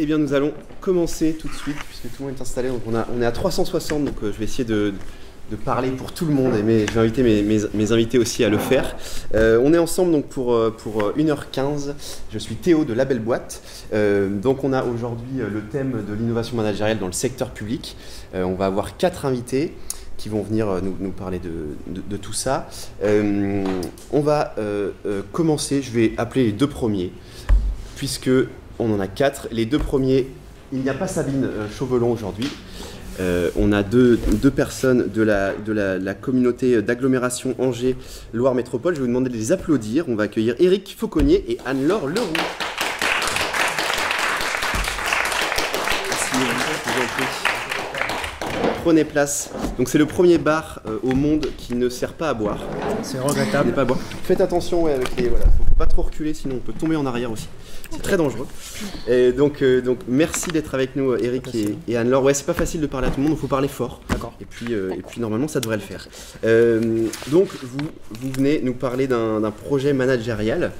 eh bien nous allons commencer tout de suite, puisque tout le monde est installé. Donc on est à 360, donc je vais essayer de parler pour tout le monde, et je vais inviter mes invités aussi à le faire. On est ensemble donc pour 1h15. Je suis Théo de La Belle Boîte. Donc on a aujourd'hui le thème de l'innovation managériale dans le secteur public. On va avoir 4 invités qui vont venir nous parler de tout ça. On va commencer, je vais appeler les 2 premiers, puisque on en a 4. Les 2 premiers, il n'y a pas Sabine Chauvelon aujourd'hui. On a deux personnes de la communauté d'agglomération Angers-Loire Métropole. Je vais vous demander de les applaudir. On va accueillir Éric Fauconnier et Anne-Laure Leroux. Prenez place. Donc c'est le premier bar au monde qui ne sert pas à boire. C'est regrettable. Pas à boire. Faites attention avec les... Voilà, faut pas trop reculer, sinon on peut tomber en arrière aussi. C'est très dangereux. Et donc merci d'être avec nous, Éric et Anne-Laure. Ouais, c'est pas facile de parler à tout le monde, il faut parler fort. D'accord. Et puis normalement ça devrait le faire. Donc vous venez nous parler d'un projet managérial,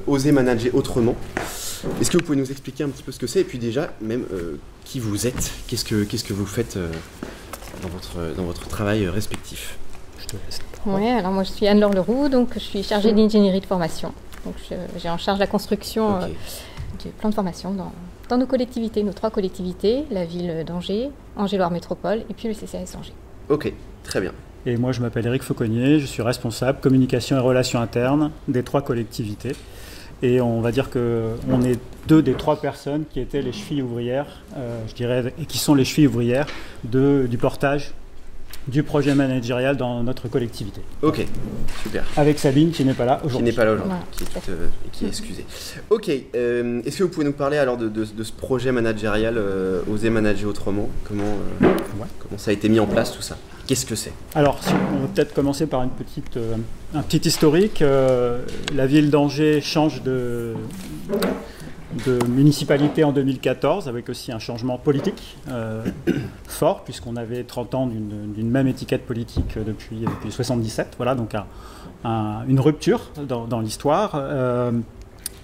Oser manager autrement. Est-ce que vous pouvez nous expliquer un petit peu ce que c'est, et puis déjà même qui vous êtes, qu'est-ce que vous faites dans votre travail respectif? Je te laisse. Oui, alors moi je suis Anne-Laure Leroux, donc je suis chargée d'ingénierie de formation. Donc j'ai en charge la construction du plan de formation dans nos collectivités, nos 3 collectivités, la ville d'Angers, Angers-Loire Métropole et puis le CCAS Angers. Ok, très bien. Et moi je m'appelle Éric Fauconnier, je suis responsable communication et relations internes des 3 collectivités. Et on va dire qu'on est 2 des 3 personnes qui étaient les chevilles ouvrières, je dirais, et qui sont les chevilles ouvrières du portage du projet managérial dans notre collectivité. Ok, super. Avec Sabine qui n'est pas là aujourd'hui. Voilà, Voilà. qui est excusée. Ok, est-ce que vous pouvez nous parler alors de ce projet managérial, Oser manager autrement? Comment ça a été mis en place tout ça? Qu'est-ce que c'est? Alors, on va peut-être commencer par un petit historique. La ville d'Angers change de municipalité en 2014, avec aussi un changement politique fort, puisqu'on avait 30 ans d'une même étiquette politique depuis 1977. Voilà, donc une rupture dans l'histoire,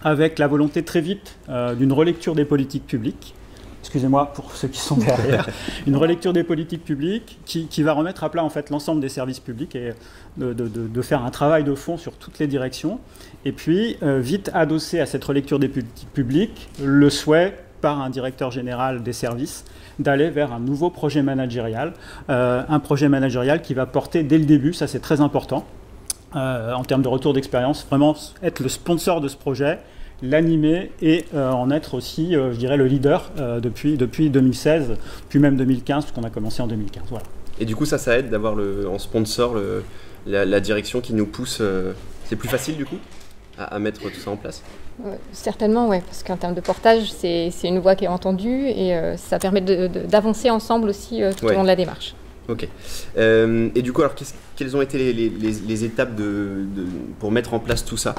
avec la volonté très vite d'une relecture des politiques publiques. Excusez-moi pour ceux qui sont derrière, une relecture des politiques publiques qui va remettre à plat en fait l'ensemble des services publics et de faire un travail de fond sur toutes les directions. Et puis, vite adossé à cette relecture des politiques publiques, le souhait par un directeur général des services d'aller vers un nouveau projet managérial, un projet managérial qui va porter dès le début, ça c'est très important, en termes de retour d'expérience, vraiment être le sponsor de ce projet, l'animer et en être aussi, je dirais, le leader depuis 2016, puis même 2015, puisqu'on a commencé en 2015. Voilà. Et du coup, ça aide d'avoir en sponsor la direction qui nous pousse. C'est plus facile du coup à mettre tout ça en place? Certainement, oui, parce qu'en termes de portage, c'est une voix qui est entendue et ça permet d'avancer ensemble aussi tout au long de la démarche. Ok. Et du coup, alors, quelles ont été les étapes pour mettre en place tout ça?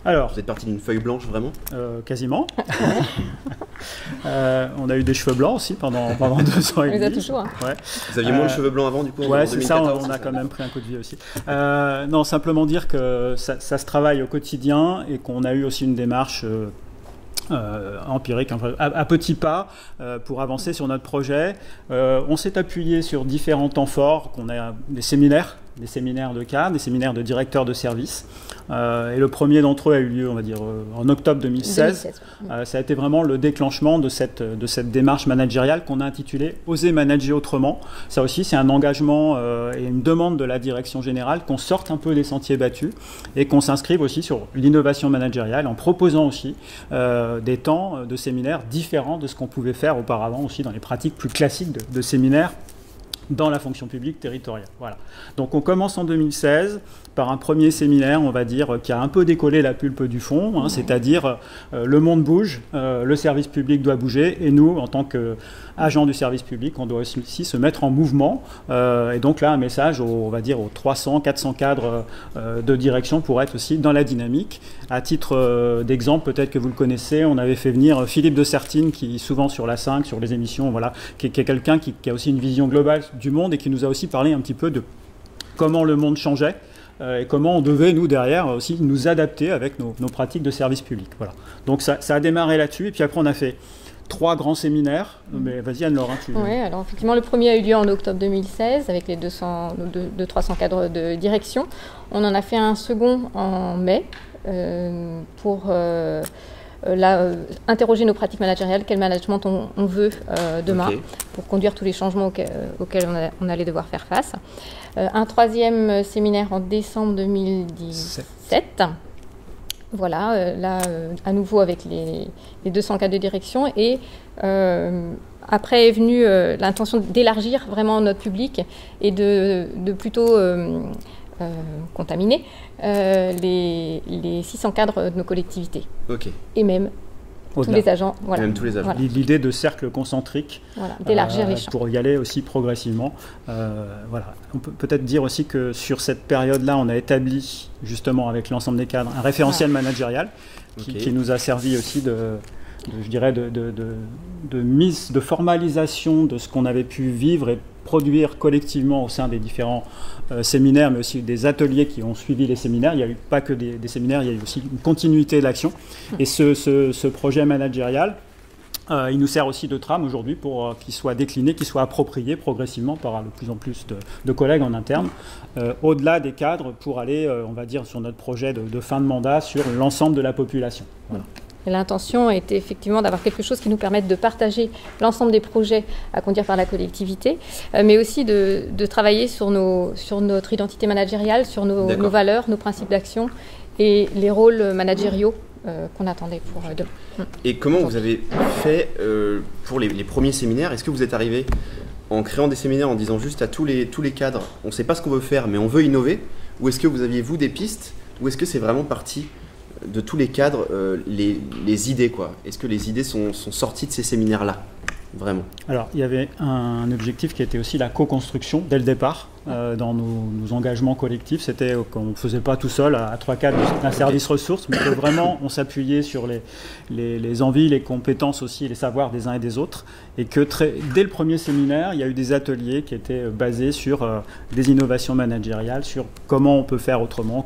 Alors, vous êtes parti d'une feuille blanche, vraiment? Quasiment. On a eu des cheveux blancs aussi pendant 2 ans et demi. On les a toujours. Hein. Ouais. Vous aviez moins de cheveux blancs avant, du coup? Ouais, c'est ça, on a quand même pris un coup de vie aussi. Non, simplement dire que ça se travaille au quotidien et qu'on a eu aussi une démarche empirique, à petits pas, pour avancer sur notre projet. On s'est appuyé sur différents temps forts, qu'on a des séminaires de cadres, des séminaires de directeurs de services. Et le premier d'entre eux a eu lieu, on va dire, en octobre 2016. Ça a été vraiment le déclenchement de cette démarche managériale qu'on a intitulée « Oser manager autrement ». Ça aussi, c'est un engagement et une demande de la direction générale qu'on sorte un peu des sentiers battus et qu'on s'inscrive aussi sur l'innovation managériale en proposant aussi des temps de séminaires différents de ce qu'on pouvait faire auparavant aussi dans les pratiques plus classiques de séminaires dans la fonction publique territoriale. Voilà. Donc on commence en 2016 par un premier séminaire, on va dire, qui a un peu décollé la pulpe du fond, hein, c'est-à-dire le monde bouge, le service public doit bouger, et nous, en tant qu'agents du service public, on doit aussi se mettre en mouvement. Et donc là, un message, on va dire, aux 300, 400 cadres de direction pour être aussi dans la dynamique. À titre d'exemple, peut-être que vous le connaissez, on avait fait venir Philippe de Sertine, qui souvent sur la 5, sur les émissions, voilà, qui est quelqu'un qui a aussi une vision globale du monde et qui nous a aussi parlé un petit peu de comment le monde changeait et comment on devait, nous, derrière, aussi nous adapter avec nos pratiques de service public. Voilà. Donc ça a démarré là-dessus, et puis après on a fait 3 grands séminaires. Mais vas-y Anne-Laure. Oui, alors effectivement, le premier a eu lieu en octobre 2016 avec les 300 cadres de direction. On en a fait un second en mai pour interroger nos pratiques managériales, quel management on veut demain, pour conduire tous les changements auxquels on allait devoir faire face. Un troisième séminaire en décembre 2017. Voilà, là, à nouveau avec les 200 cadres de direction. Et après est venue l'intention d'élargir vraiment notre public et de plutôt contaminer les 600 cadres de nos collectivités. Et même tous les agents. Voilà. Même tous les agents. Voilà. L'idée de cercle concentrique, d'élargir les champs. Pour y aller aussi progressivement. Voilà. On peut peut-être dire aussi que sur cette période-là, on a établi justement avec l'ensemble des cadres un référentiel managérial qui nous a servi aussi de formalisation de ce qu'on avait pu vivre et produire collectivement au sein des différents séminaires, mais aussi des ateliers qui ont suivi les séminaires. Il n'y a eu pas que des séminaires, il y a eu aussi une continuité de l'action. Et ce projet managérial, il nous sert aussi de trame aujourd'hui pour qu'il soit décliné, qu'il soit approprié progressivement par de plus en plus de collègues en interne, au-delà des cadres pour aller, on va dire, sur notre projet de fin de mandat sur l'ensemble de la population. Voilà. L'intention était effectivement d'avoir quelque chose qui nous permette de partager l'ensemble des projets à conduire par la collectivité, mais aussi de travailler sur notre identité managériale, sur nos valeurs, nos principes d'action et les rôles managériaux qu'on attendait pour demain. Et comment vous avez fait pour les premiers séminaires? Est-ce que vous êtes arrivé en créant des séminaires en disant juste à tous les cadres, on ne sait pas ce qu'on veut faire, mais on veut innover? Ou est-ce que vous aviez, vous, des pistes? Ou est-ce que c'est vraiment parti de tous les cadres, les idées, quoi? Est-ce que les idées sont sorties de ces séminaires-là, vraiment? Alors, il y avait un objectif qui était aussi la co-construction dès le départ. Dans nos engagements collectifs, c'était qu'on ne faisait pas tout seul à 3-4 d'un service ressources, mais que vraiment on s'appuyait sur les envies, les compétences aussi et les savoirs des uns et des autres, et que dès le premier séminaire, il y a eu des ateliers qui étaient basés sur des innovations managériales, sur comment on peut faire autrement,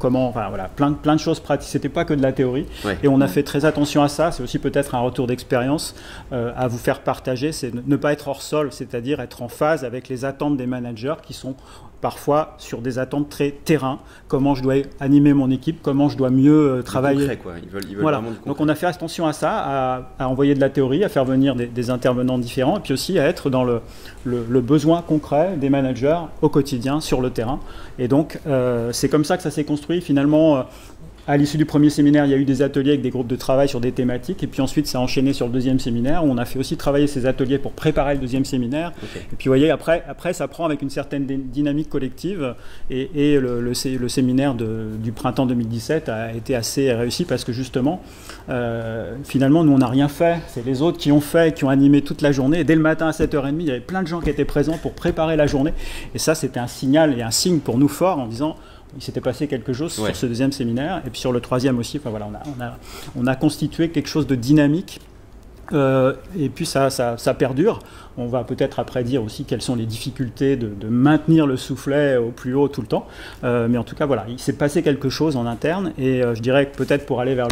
plein de choses pratiques. C'était pas que de la théorie, et on a fait très attention à ça. C'est aussi peut-être un retour d'expérience à vous faire partager, c'est ne pas être hors sol, c'est-à-dire être en phase avec les attentes des managers qui sont parfois sur des attentes très terrain, comment je dois animer mon équipe, comment je dois mieux travailler. Concret, quoi. Ils veulent voilà. vraiment du concret. Donc on a fait attention à ça, à envoyer de la théorie, à faire venir des intervenants différents, et puis aussi à être dans le besoin concret des managers au quotidien sur le terrain. Et donc c'est comme ça que ça s'est construit finalement. À l'issue du premier séminaire, il y a eu des ateliers avec des groupes de travail sur des thématiques, et puis ensuite ça a enchaîné sur le deuxième séminaire, où on a fait aussi travailler ces ateliers pour préparer le deuxième séminaire. Et puis vous voyez, après ça prend avec une certaine dynamique collective, et le séminaire du printemps 2017 a été assez réussi, parce que justement, finalement, nous on n'a rien fait, c'est les autres qui ont fait, qui ont animé toute la journée, et dès le matin à 7h30, il y avait plein de gens qui étaient présents pour préparer la journée, et ça c'était un signal et un signe pour nous fort, en disant il s'était passé quelque chose sur ce deuxième séminaire, et puis sur le troisième aussi. Enfin, voilà, on a constitué quelque chose de dynamique, et puis ça perdure. On va peut-être après dire aussi quelles sont les difficultés de maintenir le soufflet au plus haut tout le temps, mais en tout cas voilà, il s'est passé quelque chose en interne, et je dirais que peut-être pour aller vers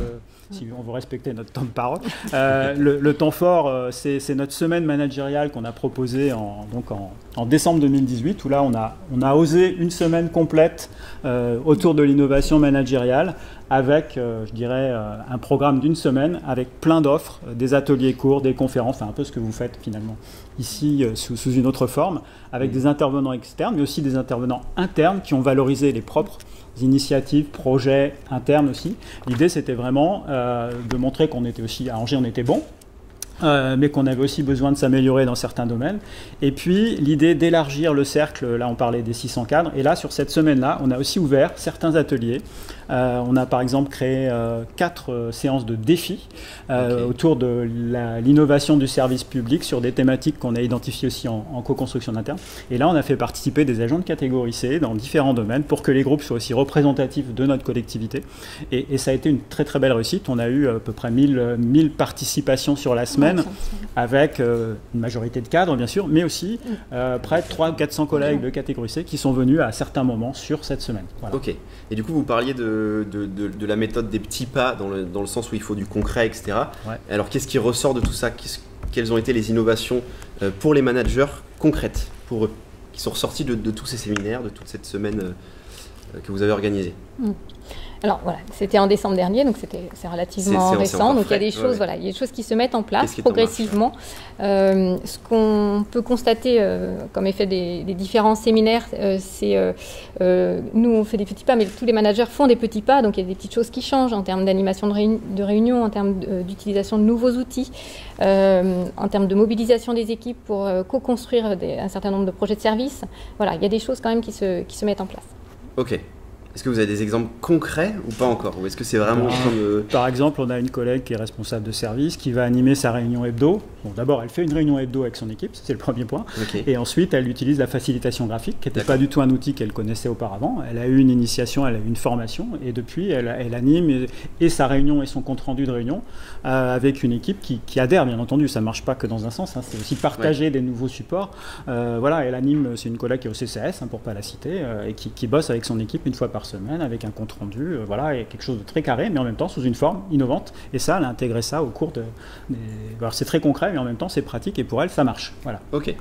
si on veut respecter notre temps de parole. Le temps fort, c'est notre semaine managériale qu'on a proposée en décembre 2018, où là on a osé une semaine complète autour de l'innovation managériale, avec, je dirais, un programme d'une semaine, avec plein d'offres, des ateliers courts, des conférences, enfin un peu ce que vous faites finalement ici sous une autre forme, avec des intervenants externes, mais aussi des intervenants internes qui ont valorisé les propres initiatives, projets internes aussi. L'idée, c'était vraiment de montrer qu'on était aussi, à Angers, on était bon, mais qu'on avait aussi besoin de s'améliorer dans certains domaines. Et puis, l'idée d'élargir le cercle, là, on parlait des 600 cadres, et là, sur cette semaine-là, on a aussi ouvert certains ateliers. On a par exemple créé 4 séances de défis autour de l'innovation du service public sur des thématiques qu'on a identifiées aussi en co-construction interne. Et là, on a fait participer des agents de catégorie C dans différents domaines pour que les groupes soient aussi représentatifs de notre collectivité. Et ça a été une très très belle réussite. On a eu à peu près 1000 participations sur la semaine. semaine, avec une majorité de cadres, bien sûr, mais aussi près de 300-400 collègues de catégorie C qui sont venus à certains moments sur cette semaine. Voilà. Ok. Et du coup, vous parliez de la méthode des petits pas, dans le sens où il faut du concret, etc. Ouais. Alors, qu'est-ce qui ressort de tout ça? Quelles ont été les innovations pour les managers concrètes, pour eux, qui sont ressorties de tous ces séminaires, de toute cette semaine que vous avez organisée? Alors voilà, c'était en décembre dernier, donc c'est relativement récent. Donc il y a des choses, voilà, il y a des choses qui se mettent en place progressivement. Ce qu'on peut constater comme effet des différents séminaires, c'est nous on fait des petits pas, mais tous les managers font des petits pas. Donc il y a des petites choses qui changent en termes d'animation de réunion, en termes d'utilisation de nouveaux outils, en termes de mobilisation des équipes pour co-construire un certain nombre de projets de service. Voilà, il y a des choses quand même qui se mettent en place. Ok. Est-ce que vous avez des exemples concrets ou pas encore? Ou est-ce que c'est vraiment comme... Par exemple, on a une collègue qui est responsable de service qui va animer sa réunion hebdo. Bon, d'abord, elle fait une réunion hebdo avec son équipe, c'est le premier point. Okay. Et ensuite, elle utilise la facilitation graphique, qui n'était pas du tout un outil qu'elle connaissait auparavant. Elle a eu une initiation, elle a eu une formation, et depuis, elle anime et sa réunion et son compte-rendu de réunion avec une équipe qui adhère, bien entendu. Ça ne marche pas que dans un sens, hein, c'est aussi partager des nouveaux supports. Voilà, elle anime, c'est une collègue qui est au CCS, hein, pour ne pas la citer, et qui bosse avec son équipe une fois par semaine avec un compte rendu, voilà, et quelque chose de très carré, mais en même temps sous une forme innovante. Et ça, elle a intégré ça au cours alors c'est très concret, mais en même temps c'est pratique et pour elle ça marche. Voilà. Ok.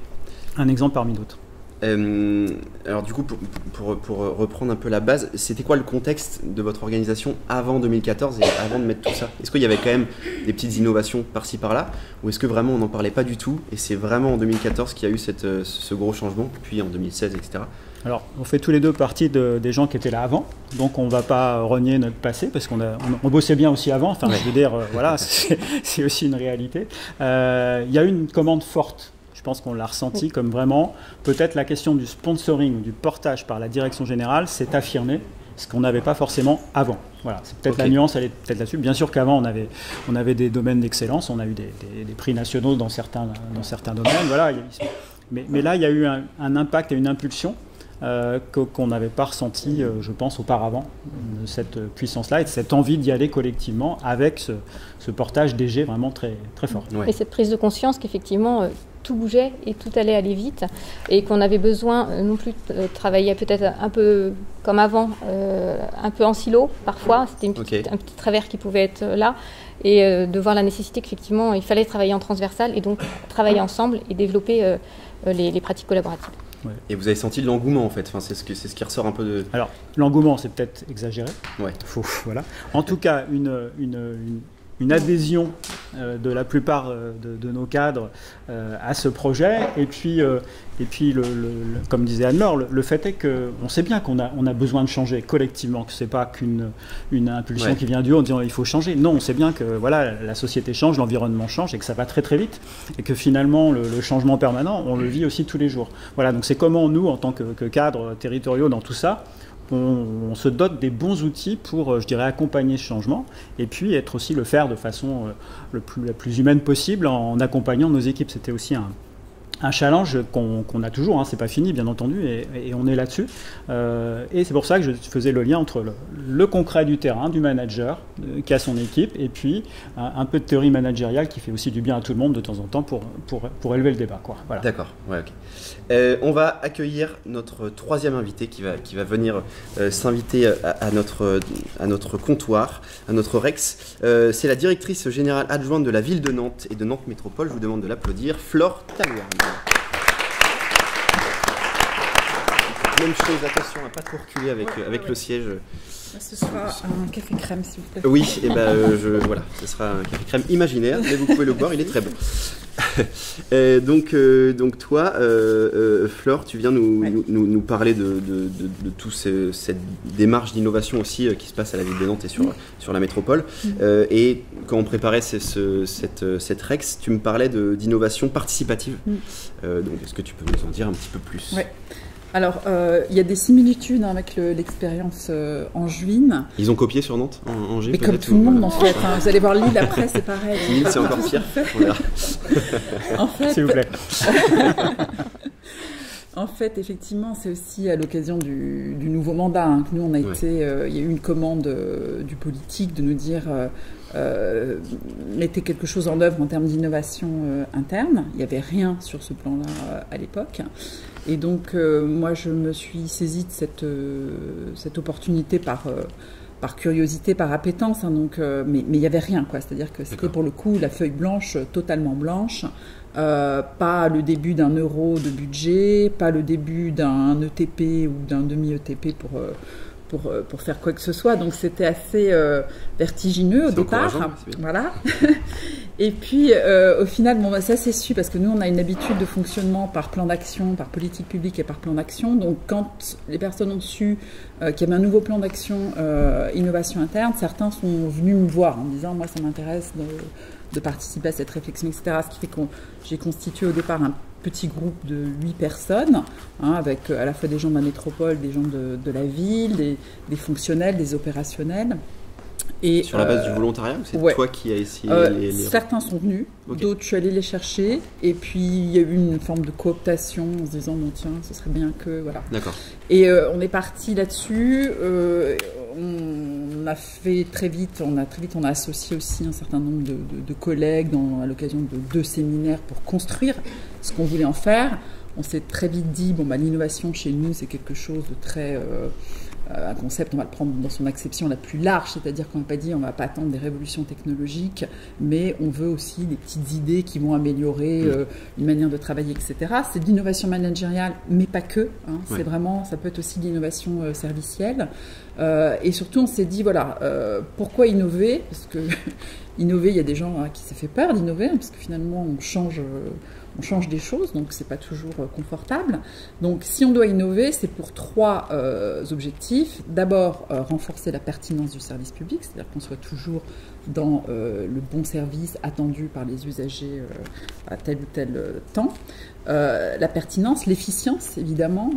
Un exemple parmi d'autres. Alors du coup, pour reprendre un peu la base, c'était quoi le contexte de votre organisation avant 2014 et avant de mettre tout ça? Est-ce qu'il y avait quand même des petites innovations par-ci par-là, ou est-ce que vraiment on n'en parlait pas du tout et c'est vraiment en 2014 qu'il y a eu ce gros changement, puis en 2016, etc. Alors, on fait tous les deux partie des gens qui étaient là avant, donc on ne va pas renier notre passé, parce qu'on bossait bien aussi avant, enfin je veux dire, voilà, c'est aussi une réalité. Il y a eu une commande forte. Je pense qu'on l'a ressenti comme vraiment, peut-être la question du sponsoring ou du portage par la direction générale s'est affirmée, ce qu'on n'avait pas forcément avant. Voilà, c'est peut-être la nuance, elle est peut-être là-dessus. Bien sûr qu'avant, on avait des domaines d'excellence, on a eu des prix nationaux dans certains domaines, voilà. Mais là, il y a eu un impact et une impulsion qu'on n'avait pas ressenti, je pense, auparavant, de cette puissance-là et de cette envie d'y aller collectivement avec ce portage DG vraiment très, très fort. Ouais. Et cette prise de conscience qu'effectivement, tout bougeait et tout allait aller vite et qu'on avait besoin non plus de travailler peut-être un peu comme avant, un peu en silo parfois, c'était un petit travers qui pouvait être là, et de voir la nécessité qu'effectivement il fallait travailler en transversal et donc travailler ensemble et développer les pratiques collaboratives. Ouais. Et vous avez senti de l'engouement en fait, enfin, c'est ce qui ressort un peu de... Alors l'engouement c'est peut-être exagéré, voilà. En tout cas une adhésion de la plupart de nos cadres à ce projet. Et puis comme disait Anne-Laure, le fait est qu'on sait bien qu'on a besoin de changer collectivement, que ce n'est pas qu'une impulsion qui vient du haut en disant il faut changer. Non, on sait bien que voilà, la société change, l'environnement change et que ça va très très vite. Et que finalement, le changement permanent, on le vit aussi tous les jours. Voilà, donc c'est comment nous, en tant que cadres territoriaux dans tout ça, on se dote des bons outils pour, je dirais, accompagner ce changement et puis le faire de façon la plus humaine possible en accompagnant nos équipes. C'était aussi un challenge qu'on a toujours, hein, c'est pas fini bien entendu, et on est là-dessus. Et c'est pour ça que je faisais le lien entre le concret du terrain, du manager qui a son équipe, et puis un peu de théorie managériale qui fait aussi du bien à tout le monde de temps en temps pour élever le débat, quoi. Voilà. D'accord, ouais, ok. On va accueillir notre troisième invité qui va venir s'inviter à notre comptoir, à notre Rex. C'est la directrice générale adjointe de la ville de Nantes et de Nantes Métropole. Je vous demande de l'applaudir, Flore Talouerne. Même chose, attention à ne pas trop reculer avec le siège. Ce sera un café crème, s'il vous plaît. Oui, et voilà, ce sera un café crème imaginaire, mais vous pouvez le boire, il est très bon. Donc toi, Flore, tu viens nous parler de toute cette démarche d'innovation aussi qui se passe à la ville de Nantes et sur la métropole. Et quand on préparait cette Rex, tu me parlais d'innovation participative. Donc est-ce que tu peux nous en dire un petit peu plus? Ouais. Alors, il y a des similitudes avec l'expérience angevine. Ils ont copié sur Nantes, Angers? Mais comme tout le monde, en fait. Hein, vous allez voir Lille après, c'est pareil. Lille, c'est encore pire. On verra. En fait, s'il vous plaît. En fait, effectivement, c'est aussi à l'occasion du nouveau mandat hein, que nous, on a été... il y a eu une commande du politique de nous dire mettez quelque chose en œuvre en termes d'innovation interne. Il n'y avait rien sur ce plan-là à l'époque. Et donc, moi, je me suis saisie de cette opportunité par curiosité, par appétence, hein, donc, mais il n'y avait rien, quoi. C'est-à-dire que c'était pour le coup la feuille blanche, totalement blanche, pas le début d'un euro de budget, pas le début d'un ETP ou d'un demi-ETP pour faire quoi que ce soit. Donc c'était assez vertigineux au départ. Voilà. Et puis au final, bon, bah, ça s'est su parce que nous on a une habitude de fonctionnement par plan d'action, par politique publique et par plan d'action. Donc quand les personnes ont su qu'il y avait un nouveau plan d'action innovation interne, certains sont venus me voir en me disant moi ça m'intéresse de participer à cette réflexion, etc. Ce qui fait que j'ai constitué au départ un petit groupe de 8 personnes, hein, avec à la fois des gens de la métropole, des gens de la ville, des fonctionnels, des opérationnels. Et, sur la base du volontariat ou c'est toi qui as essayé les... Certains sont venus, d'autres je suis allée les chercher, et puis il y a eu une forme de cooptation en se disant bon tiens, ce serait bien que... Voilà. D'accord. Et on est parti là-dessus, on a fait très vite, on a associé aussi un certain nombre de collègues à l'occasion de 2 séminaires pour construire ce qu'on voulait en faire. On s'est très vite dit, bon, bah, l'innovation chez nous, c'est quelque chose de très... un concept, on va le prendre dans son acception la plus large, c'est-à-dire qu'on n'a pas dit on ne va pas attendre des révolutions technologiques, mais on veut aussi des petites idées qui vont améliorer une manière de travailler, etc. C'est de l'innovation managériale, mais pas que. Hein, c'est vraiment, ça peut être aussi de l'innovation servicielle. Et surtout, on s'est dit, voilà, pourquoi innover? Parce que innover, il y a des gens qui s'est fait peur d'innover, hein, parce que finalement, on change des choses, donc c'est pas toujours confortable. Donc si on doit innover, c'est pour 3 objectifs. D'abord, renforcer la pertinence du service public, c'est-à-dire qu'on soit toujours dans le bon service attendu par les usagers à tel ou tel temps. La pertinence, l'efficience, évidemment.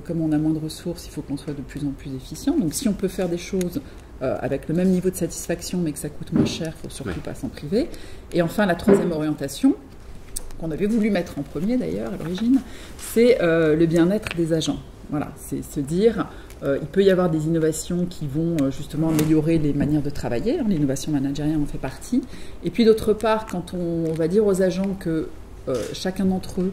Comme on a moins de ressources, il faut qu'on soit de plus en plus efficient. Donc si on peut faire des choses avec le même niveau de satisfaction, mais que ça coûte moins cher, il ne faut surtout pas s'en priver. Et enfin, la 3e orientation, qu'on avait voulu mettre en premier d'ailleurs à l'origine, c'est le bien-être des agents. Voilà, c'est se dire, il peut y avoir des innovations qui vont justement améliorer les manières de travailler, hein, l'innovation managériale en fait partie, et puis d'autre part, quand on va dire aux agents que chacun d'entre eux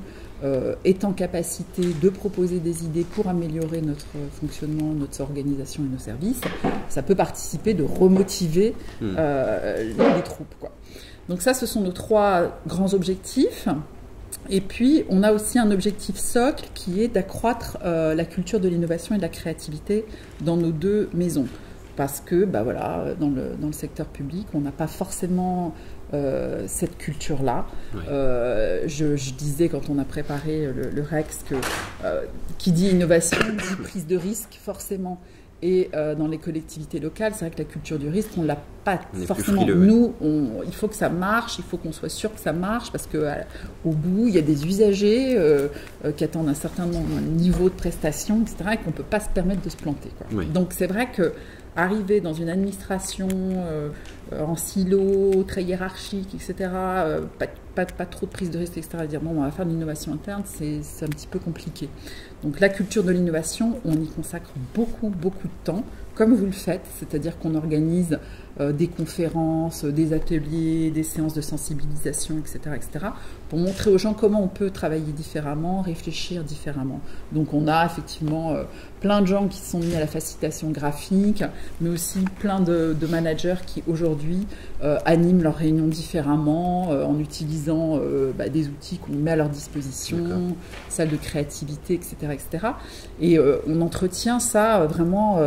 est en capacité de proposer des idées pour améliorer notre fonctionnement, notre organisation et nos services, ça peut participer de remotiver les troupes, quoi. Donc ça, ce sont nos 3 grands objectifs. Et puis, on a aussi un objectif socle qui est d'accroître la culture de l'innovation et de la créativité dans nos 2 maisons. Parce que, bah voilà, dans le secteur public, on n'a pas forcément cette culture-là. Je disais quand on a préparé le REX que qui dit innovation dit prise de risque, forcément. Et dans les collectivités locales, c'est vrai que la culture du risque, on ne l'a pas forcément. Nous, il faut que ça marche, il faut qu'on soit sûr que ça marche, parce qu'au bout, il y a des usagers qui attendent un certain niveau de prestation, etc., et qu'on ne peut pas se permettre de se planter, quoi. Donc c'est vrai qu'arriver dans une administration en silo, très hiérarchique, etc., pas trop de prise de risque, etc., dire bon, on va faire de l'innovation interne, c'est un petit peu compliqué. Donc la culture de l'innovation, on y consacre beaucoup, beaucoup de temps, comme vous le faites, c'est-à-dire qu'on organise des conférences, des ateliers, des séances de sensibilisation, etc., pour montrer aux gens comment on peut travailler différemment, réfléchir différemment. Donc on a effectivement plein de gens qui sont mis à la facilitation graphique, mais aussi plein de managers qui aujourd'hui animent leurs réunions différemment, en utilisant des outils qu'on met à leur disposition, salles de créativité, etc. Et on entretient ça vraiment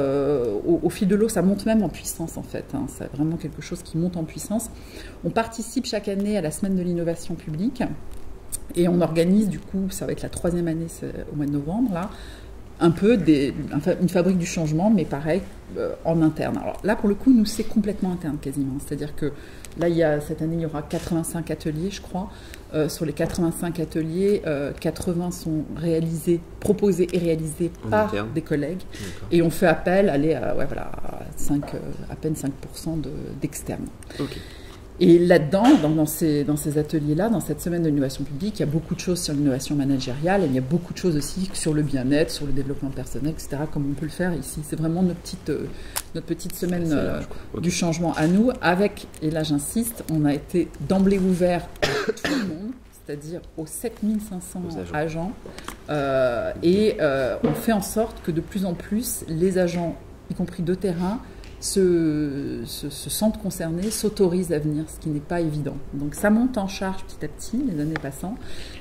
au fil de l'eau, ça monte même en puissance en fait, hein. C'est vraiment quelque chose qui monte en puissance. On participe chaque année à la semaine de l'innovation publique et on organise du coup, ça va être la 3e année au mois de novembre là, un peu une fabrique du changement, mais pareil, en interne. Alors là, pour le coup, nous, c'est complètement interne quasiment. C'est-à-dire que là, cette année, il y aura 85 ateliers, je crois. Sur les 85 ateliers, 80 sont proposés et réalisés par des collègues. Et on fait appel à peine 5% d'externes. Et là-dedans, dans ces ateliers-là, dans cette semaine de l'innovation publique, il y a beaucoup de choses sur l'innovation managériale, et il y a beaucoup de choses aussi sur le bien-être, sur le développement personnel, etc., comme on peut le faire ici. C'est vraiment notre petite semaine du changement à nous, avec, et là j'insiste, on a été d'emblée ouvert à tout le monde, c'est-à-dire aux 7500 agents, et on fait en sorte que de plus en plus, les agents, y compris de terrain, se sentent concernés, s'autorisent à venir, ce qui n'est pas évident. Donc ça monte en charge petit à petit, les années passant.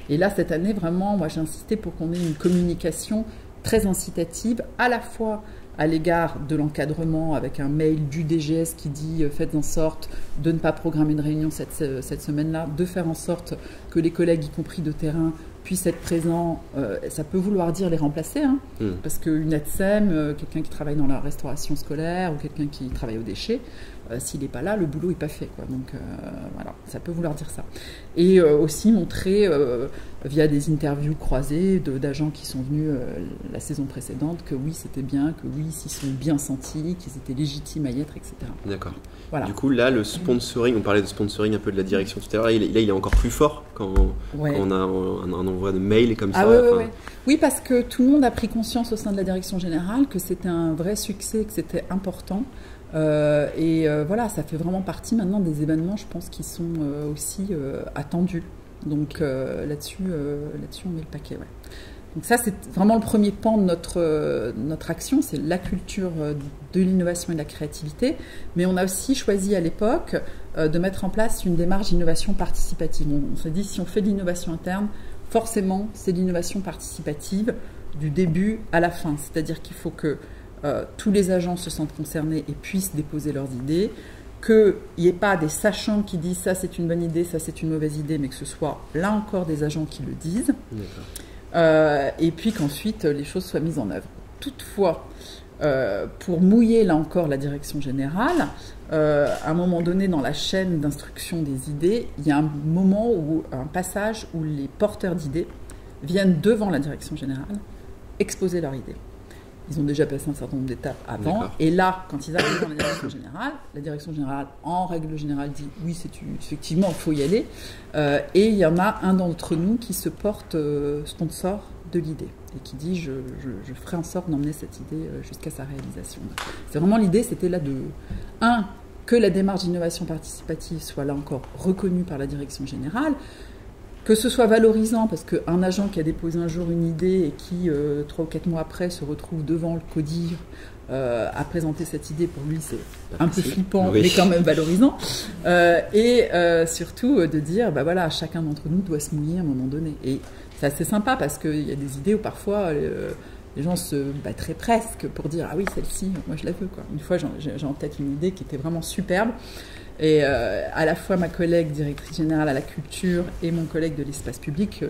Et là, cette année, vraiment, moi j'ai insisté pour qu'on ait une communication très incitative, à la fois à l'égard de l'encadrement, avec un mail du DGS qui dit faites en sorte de ne pas programmer une réunion cette semaine-là, de faire en sorte que les collègues, y compris de terrain, puissent être présents. Ça peut vouloir dire les remplacer, hein, parce qu'une ATSEM, quelqu'un qui travaille dans la restauration scolaire ou quelqu'un qui travaille aux déchets, s'il n'est pas là, le boulot n'est pas fait, quoi. Donc voilà, ça peut vouloir dire ça. Et aussi montrer via des interviews croisées d'agents qui sont venus la saison précédente que oui, c'était bien, que oui, ils s'y sont bien sentis, qu'ils étaient légitimes à y être, etc. D'accord. Voilà. Du coup, là, le sponsoring, on parlait de sponsoring un peu de la direction tout à l'heure, là, il est encore plus fort quand on a un envoi de mail comme ça. Oui, parce que tout le monde a pris conscience au sein de la direction générale que c'était un vrai succès, que c'était important. Voilà, ça fait vraiment partie maintenant des événements, je pense, qui sont aussi attendus. Donc là-dessus, on met le paquet. Ouais. Donc ça, c'est vraiment le premier pan de notre action, c'est la culture de l'innovation et de la créativité. Mais on a aussi choisi à l'époque de mettre en place une démarche d'innovation participative. On s'est dit, si on fait de l'innovation interne, forcément, c'est de l'innovation participative du début à la fin. C'est-à-dire qu'il faut que tous les agents se sentent concernés et puissent déposer leurs idées, qu'il n'y ait pas des sachants qui disent ça c'est une bonne idée, ça c'est une mauvaise idée, mais que ce soit là encore des agents qui le disent. Et puis qu'ensuite les choses soient mises en œuvre. Toutefois, pour mouiller là encore la direction générale, à un moment donné dans la chaîne d'instruction des idées, il y a un passage où les porteurs d'idées viennent devant la direction générale exposer leurs idées. Ils ont déjà passé un certain nombre d'étapes avant. D'accord. Et là, quand ils arrivent dans la direction générale, en règle générale, dit oui, effectivement, il faut y aller. Et il y en a un d'entre nous qui se porte sponsor de l'idée et qui dit je ferai en sorte d'emmener cette idée jusqu'à sa réalisation. C'est vraiment l'idée, c'était là que la démarche d'innovation participative soit là encore reconnue par la direction générale, que ce soit valorisant, parce qu'un agent qui a déposé un jour une idée et qui, 3 ou 4 mois après, se retrouve devant le CODIR à présenter cette idée, pour lui, c'est un peu flippant, mais quand même valorisant. Et surtout, de dire, bah voilà, chacun d'entre nous doit se mouiller à un moment donné. Et c'est assez sympa, parce qu'il y a des idées où parfois, les gens se battraient presque pour dire, ah oui, celle-ci, moi je la veux, quoi. Une fois, j'ai en tête une idée qui était vraiment superbe. Et à la fois ma collègue directrice générale à la culture et mon collègue de l'espace public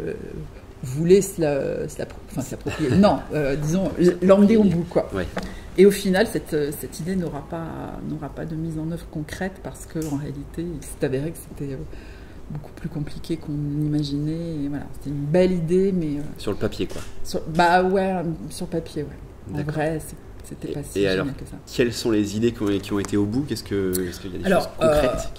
voulaient s'approprier. Non, disons, l'emmener au bout, quoi. Ouais. Et au final, cette idée n'aura pas de mise en œuvre concrète parce qu'en réalité, il s'est avéré que c'était beaucoup plus compliqué qu'on imaginait. Et voilà, c'était une belle idée, mais... sur le papier, quoi. Sur papier, ouais. En vrai, c'était pas si génial que ça. Quelles sont les idées qui ont été au bout ? Est-ce qu'il y a des choses concrètes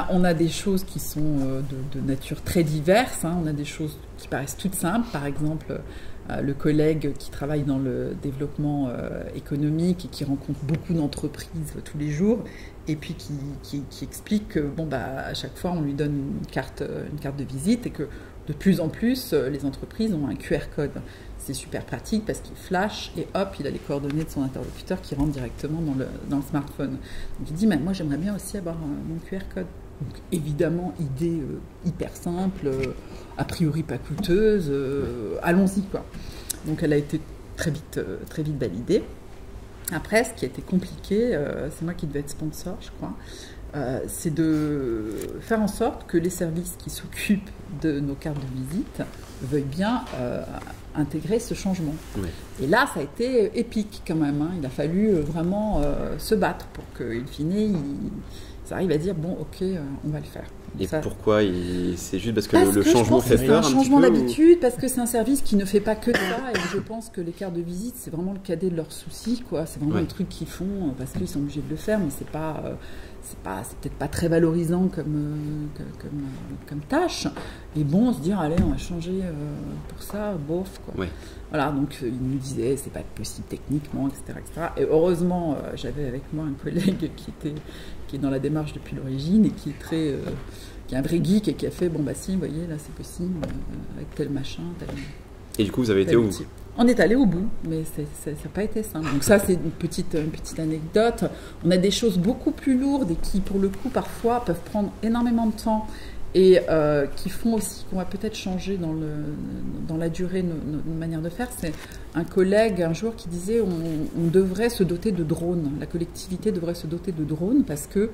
on a des choses qui sont de nature très diverse. Hein. On a des choses qui paraissent toutes simples. Par exemple, le collègue qui travaille dans le développement économique et qui rencontre beaucoup d'entreprises tous les jours et puis qui explique que à chaque fois, on lui donne une carte de visite et que de plus en plus, les entreprises ont un QR code. C'est super pratique parce qu'il flash et hop, il a les coordonnées de son interlocuteur qui rentrent directement dans le smartphone. Donc il dit, mais moi j'aimerais bien aussi avoir mon QR code. Donc évidemment, idée hyper simple, a priori pas coûteuse, allons-y, quoi. Donc elle a été très vite validée. Après, ce qui a été compliqué, c'est moi qui devais être sponsor, je crois, c'est de faire en sorte que les services qui s'occupent de nos cartes de visite veuillent bien intégrer ce changement. Oui. Et là, ça a été épique quand même. Hein. Il a fallu vraiment se battre pour qu'in fine, ils arrivent à dire, bon, ok, on va le faire. Et ça, pourquoi c'est juste parce que le changement fait peur un changement d'habitude, parce que c'est un service qui ne fait pas que ça, et je pense que les cartes de visite, c'est vraiment le cadet de leurs soucis, quoi. C'est vraiment le truc qu'ils font parce qu'ils sont obligés de le faire, mais c'est peut-être pas très valorisant comme tâche. Et bon, se dire, allez, on va changer pour ça, bof, quoi. Ouais. Voilà, donc il nous disait, c'est pas possible techniquement, etc. etc. Et heureusement, j'avais avec moi un collègue qui est dans la démarche depuis l'origine et qui est un vrai geek et qui a fait, bon bah si, vous voyez, là c'est possible, avec tel machin, tel... Et du coup, vous avez été où? On est allé au bout, mais ça n'a pas été simple. Donc ça, c'est une petite anecdote. On a des choses beaucoup plus lourdes et qui, pour le coup, parfois, peuvent prendre énormément de temps et qui font aussi qu'on va peut-être changer dans la durée notre manière de faire. C'est un collègue un jour qui disait on devrait se doter de drones. La collectivité devrait se doter de drones parce que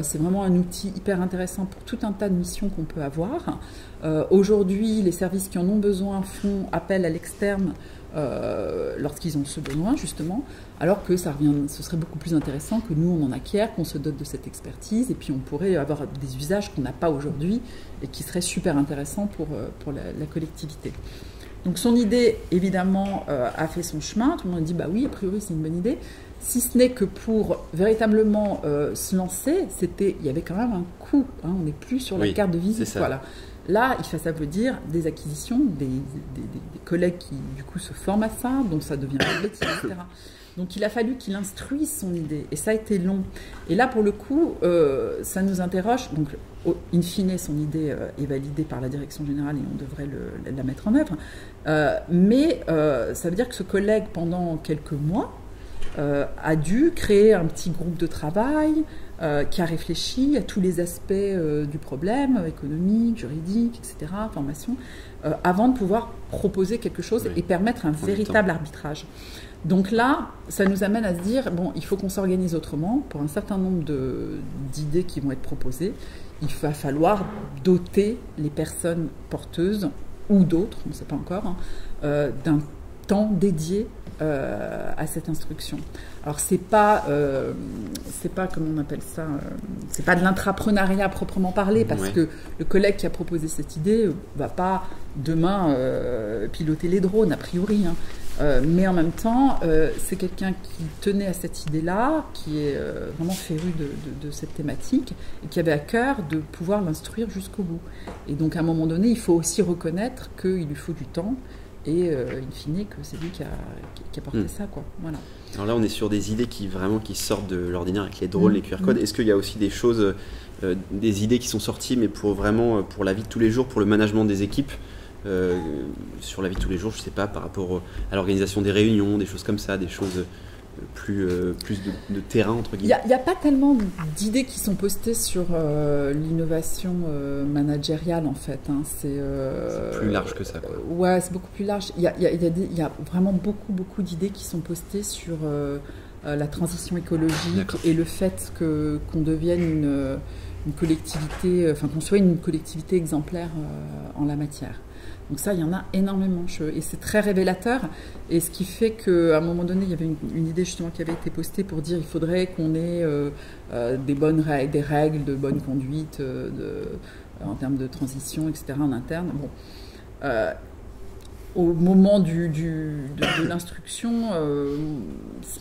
c'est vraiment un outil hyper intéressant pour tout un tas de missions qu'on peut avoir. Aujourd'hui, les services qui en ont besoin font appel à l'externe lorsqu'ils ont ce besoin, justement, alors que ce serait beaucoup plus intéressant que nous, on en acquiert, qu'on se dote de cette expertise, et puis on pourrait avoir des usages qu'on n'a pas aujourd'hui et qui seraient super intéressants pour la collectivité. Donc son idée, évidemment, a fait son chemin. Tout le monde a dit, bah oui, a priori, c'est une bonne idée. Si ce n'est que pour véritablement se lancer, il y avait quand même un coût. Hein, on n'est plus sur la carte de visite. Voilà. Là, ça veut dire des acquisitions, des collègues qui, du coup, se forment à ça, donc ça devient objectif, etc. Donc, il a fallu qu'il instruise son idée, et ça a été long. Et là, pour le coup, ça nous interroge. Donc, in fine, son idée est validée par la direction générale et on devrait la mettre en œuvre. Mais ça veut dire que ce collègue, pendant quelques mois, a dû créer un petit groupe de travail, qui a réfléchi à tous les aspects du problème, économique, juridique, etc., formation, avant de pouvoir proposer quelque chose et permettre un véritable arbitrage. Donc là, ça nous amène à se dire, bon, il faut qu'on s'organise autrement. Pour un certain nombre d'idées qui vont être proposées, il va falloir doter les personnes porteuses, ou d'autres, on ne sait pas encore, d'un temps dédié à cette instruction. Alors c'est pas comment on appelle ça, c'est pas de l'intrapreneuriat proprement parlé, parce que le collègue qui a proposé cette idée va pas demain piloter les drones a priori, hein. Mais en même temps, c'est quelqu'un qui tenait à cette idée-là, qui est vraiment féru de cette thématique et qui avait à cœur de pouvoir l'instruire jusqu'au bout. Et donc à un moment donné, il faut aussi reconnaître qu'il lui faut du temps. Et in fine, que c'est lui qui a porté ça, quoi. Voilà. Alors là, on est sur des idées qui sortent de l'ordinaire avec les drones, les QR codes. Est-ce qu'il y a aussi des choses, des idées qui sont sorties, mais pour la vie de tous les jours, pour le management des équipes, sur la vie de tous les jours, je ne sais pas, par rapport à l'organisation des réunions, des choses comme ça, des choses plus de terrain, entre guillemets. Il n'y a pas tellement d'idées qui sont postées sur l'innovation managériale, en fait. Hein. C'est plus large que ça, quoi. Ouais, c'est beaucoup plus large. Il y a vraiment beaucoup d'idées qui sont postées sur la transition écologique et le fait qu'on devienne une collectivité, enfin qu'on soit une collectivité exemplaire en la matière. Donc ça, il y en a énormément. Et c'est très révélateur. Et ce qui fait qu'à un moment donné, il y avait une idée justement qui avait été postée pour dire qu'il faudrait qu'on ait des règles de bonne conduite en termes de transition, etc. en interne. Bon. Au moment de l'instruction,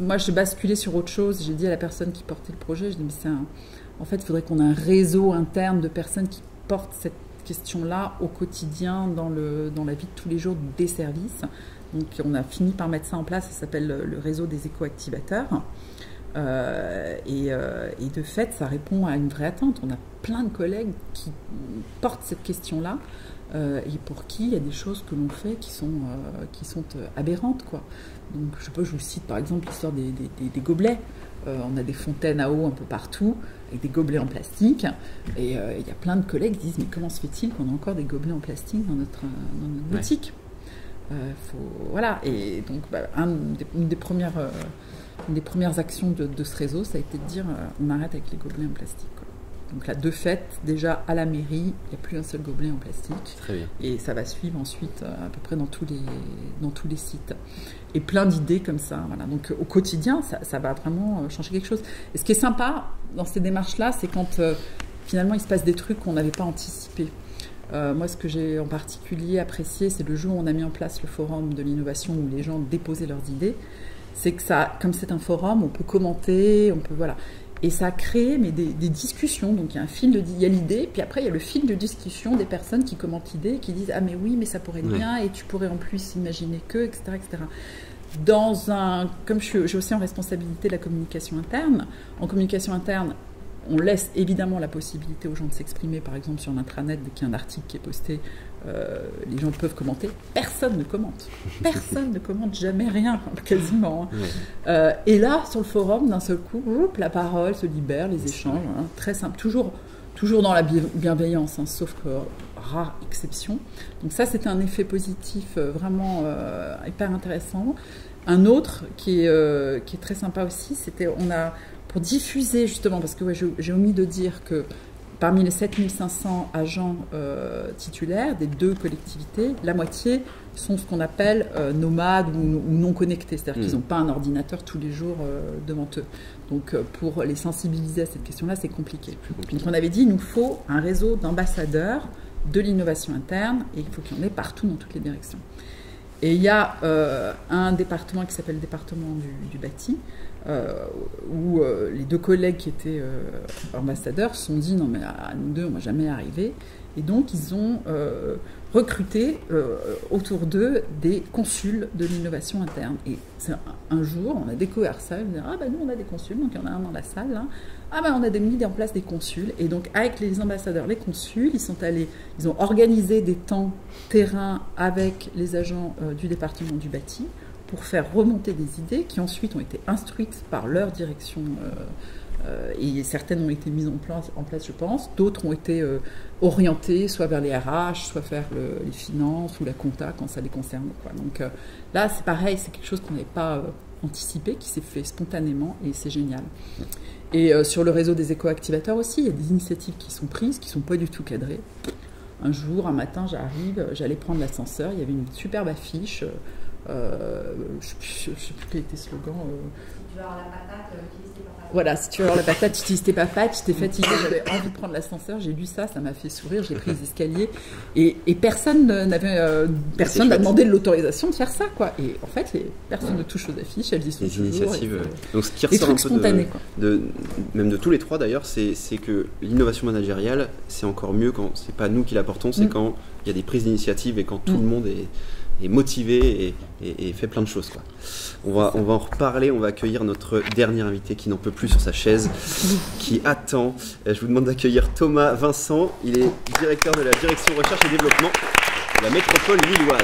moi, j'ai basculé sur autre chose. J'ai dit à la personne qui portait le projet, je dis, mais en fait, il faudrait qu'on ait un réseau interne de personnes qui portent cette question-là au quotidien dans la vie de tous les jours des services. Donc on a fini par mettre ça en place, ça s'appelle le réseau des éco-activateurs. Et de fait, ça répond à une vraie attente. On a plein de collègues qui portent cette question-là et pour qui il y a des choses que l'on fait qui sont aberrantes, quoi. Donc je sais pas, je vous cite par exemple l'histoire des gobelets. On a des fontaines à eau un peu partout, avec des gobelets en plastique. Et il y a plein de collègues qui disent, mais comment se fait-il qu'on a encore des gobelets en plastique dans notre boutique ? Voilà. Et donc, une des premières actions de ce réseau, ça a été de dire, on arrête avec les gobelets en plastique, quoi. Donc là, de fait, déjà à la mairie, il n'y a plus un seul gobelet en plastique. Très bien. Et ça va suivre ensuite à peu près dans tous les sites. Et plein d'idées comme ça. Voilà. Donc au quotidien, ça va vraiment changer quelque chose. Et ce qui est sympa dans ces démarches-là, c'est quand finalement il se passe des trucs qu'on n'avait pas anticipés. Moi, ce que j'ai en particulier apprécié, c'est le jour où on a mis en place le forum de l'innovation où les gens déposaient leurs idées. C'est que ça, comme c'est un forum, on peut commenter, voilà. Et ça a créé des discussions. Donc il y a un fil il y a l'idée, puis après il y a le fil de discussion des personnes qui commentent l'idée, qui disent ah mais oui, mais ça pourrait être bien, et tu pourrais en plus imaginer que, etc., etc. Comme j'ai aussi en responsabilité la communication interne, en communication interne, on laisse évidemment la possibilité aux gens de s'exprimer, par exemple sur l'intranet, dès qu'il y a un article qui est posté, les gens peuvent commenter. Personne ne commente. Personne ne commente jamais rien, quasiment. Et là, sur le forum, d'un seul coup, la parole se libère, les échanges, très simple, toujours dans la bienveillance, sauf que rare exception. Donc ça, c'était un effet positif vraiment hyper intéressant. Un autre qui est très sympa aussi, c'était pour diffuser justement, parce que j'ai omis de dire que parmi les 7500 agents titulaires des 2 collectivités, la moitié sont ce qu'on appelle nomades ou non connectés, c'est-à-dire qu'ils n'ont pas un ordinateur tous les jours devant eux. Donc pour les sensibiliser à cette question-là, c'est compliqué. Donc on avait dit, il nous faut un réseau d'ambassadeurs de l'innovation interne, et il faut qu'il y en ait partout dans toutes les directions. Et il y a un département qui s'appelle le département du bâti, où les 2 collègues qui étaient ambassadeurs se sont dit non mais à nous 2 on ne va jamais arriver, et donc ils ont recruté autour d'eux des consuls de l'innovation interne. Et un jour on a découvert ça, on a dit ah ben nous on a des consuls, donc il y en a un dans la salle là. Ah ben on a mis en place des consuls, et donc avec les ambassadeurs, les consuls, ils ont organisé des temps terrain avec les agents du département du bâti pour faire remonter des idées qui ensuite ont été instruites par leur direction, et certaines ont été mises en place je pense, d'autres ont été orientées soit vers les RH, soit vers les finances ou la compta quand ça les concerne, quoi. Donc là c'est pareil, c'est quelque chose qu'on n'avait pas anticipé, qui s'est fait spontanément, et c'est génial. Et sur le réseau des éco-activateurs aussi, il y a des initiatives qui sont prises, qui ne sont pas du tout cadrées. Un jour, un matin, j'allais prendre l'ascenseur, il y avait une superbe affiche, je ne sais plus quel était le slogan. Si tu veux avoir la patate, utilise tes papates. Voilà, si tu veux avoir la patate, utilise tes papates. J'étais fatiguée, j'avais envie de prendre l'ascenseur, j'ai lu ça m'a fait sourire, j'ai pris les escaliers, et personne n'a demandé de l'autorisation de faire ça, quoi. Et en fait, les personnes ne touchent aux affiches, elles y sont toujours. Initiatives. Donc ce qui ressort un peu même de tous les 3 d'ailleurs, c'est que l'innovation managériale, c'est encore mieux quand c'est pas nous qui l'apportons, c'est quand il y a des prises d'initiative et quand tout le monde est motivé et fait plein de choses, quoi. On va en reparler, on va accueillir notre dernier invité qui n'en peut plus sur sa chaise, qui attend. Je vous demande d'accueillir Thomas Vincent, il est directeur de la direction recherche et développement de la métropole lilloise.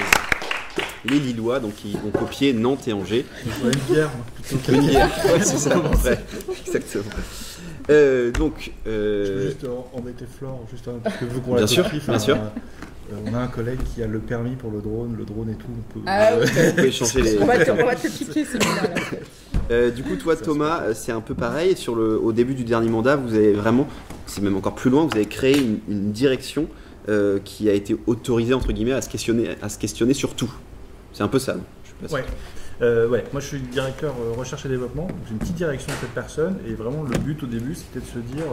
Les Lillois, donc qui ont copié Nantes et Angers. Une bière, plutôt une bière, ouais, c'est ça, ouais, exactement. Donc, je peux juste embêter Flore, juste parce que vu qu'on l'a bien sûr, compris, bien sûr. On a un collègue qui a le permis pour le drone et tout. On peut échanger les. On va te piquer celui-là. Du coup, toi, Thomas, c'est un peu pareil. Au début du dernier mandat, vous avez vraiment, c'est même encore plus loin, vous avez créé une direction qui a été autorisée entre guillemets à se questionner sur tout. C'est un peu ça, non? Ouais, moi je suis directeur recherche et développement, donc j'ai une petite direction de cette personne, et vraiment le but au début c'était de se dire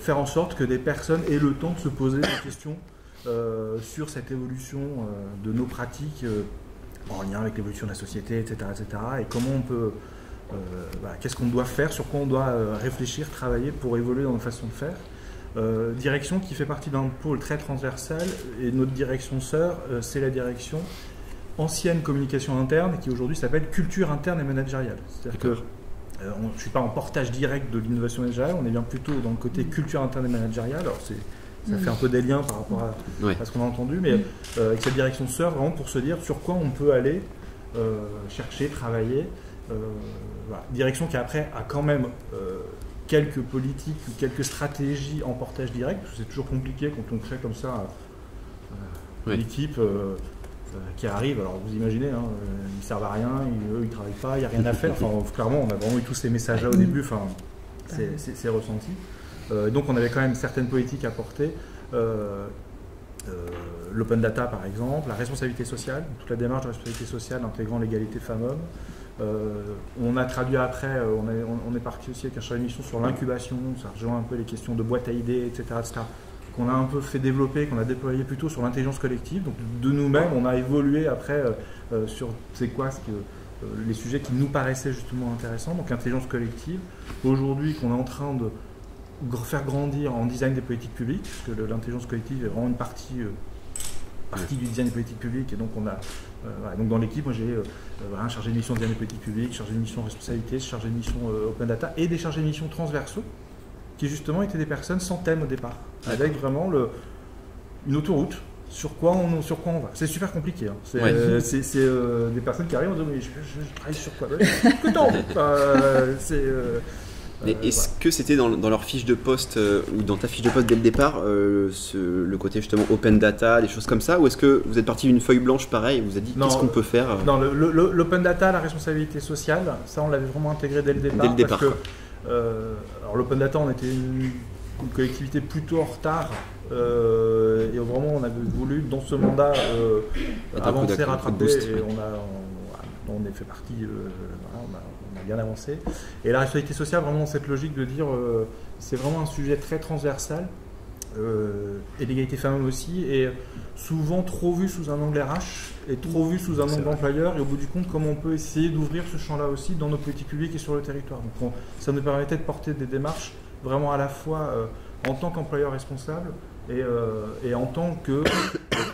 faire en sorte que des personnes aient le temps de se poser des questions sur cette évolution de nos pratiques en lien avec l'évolution de la société, etc., et comment on peut, qu'est-ce qu'on doit faire, sur quoi on doit réfléchir, travailler pour évoluer dans nos façons de faire. Direction qui fait partie d'un pôle très transversal, et notre direction sœur, c'est la direction ancienne communication interne, qui aujourd'hui s'appelle culture interne et managériale. C'est-à-dire que je ne suis pas en portage direct de l'innovation managériale, on est bien plutôt dans le côté culture interne et managériale. Alors ça fait un peu des liens par rapport à ce qu'on a entendu, mais avec cette direction sœur, vraiment pour se dire sur quoi on peut aller chercher, travailler. Voilà. Direction qui après a quand même quelques politiques ou quelques stratégies en portage direct, parce que c'est toujours compliqué quand on crée comme ça une équipe qui arrive. Alors vous imaginez, ils ne servent à rien, eux ils ne travaillent pas, il n'y a rien à faire. Enfin, clairement, on a vraiment eu tous ces messages-là au début, enfin, c'est ressenti. Donc on avait quand même certaines politiques à porter. L'open data par exemple, la responsabilité sociale, toute la démarche de responsabilité sociale intégrant l'égalité femmes-hommes. On a traduit après, on est parti aussi avec un champ d'émission sur l'incubation, ça rejoint un peu les questions de boîte à idées, etc. Qu'on a un peu fait développer, qu'on a déployé plutôt sur l'intelligence collective. Donc de nous-mêmes, on a évolué après sur c'est quoi ce que les sujets qui nous paraissaient justement intéressants, donc intelligence collective, aujourd'hui qu'on est en train de faire grandir en design des politiques publiques, puisque l'intelligence collective est vraiment une partie du design des politiques publiques, et donc on a voilà, donc dans l'équipe, moi j'ai un chargé de mission design des politiques publiques, chargé de mission responsabilité, chargé de mission open data, et des chargés de mission transversaux, qui justement étaient des personnes sans thème au départ, avec vraiment une autoroute. Sur quoi on va. C'est super compliqué. Hein. C'est des personnes qui arrivent en disant mais je travaille sur quoi Mais est-ce que c'était dans leur fiche de poste ou dans ta fiche de poste dès le départ le côté justement open data, des choses comme ça, ou est-ce que vous êtes parti d'une feuille blanche pareil et vous avez dit qu'est-ce qu'on peut faire Non, l'open data, la responsabilité sociale, ça on l'avait vraiment intégré dès le départ. Parce que, alors l'open data, on était une collectivité plutôt en retard. Et vraiment on avait voulu dans ce mandat avancer, rattraper, et on est fait partie, on a bien avancé. Et la responsabilité sociale, vraiment dans cette logique de dire c'est vraiment un sujet très transversal, et l'égalité femmes aussi, et souvent trop vu sous un angle RH et trop vu sous un angle employeur, et au bout du compte comment on peut essayer d'ouvrir ce champ-là aussi dans nos politiques publiques et sur le territoire. Donc ça nous permettait de porter des démarches vraiment à la fois en tant qu'employeur responsable, et en tant que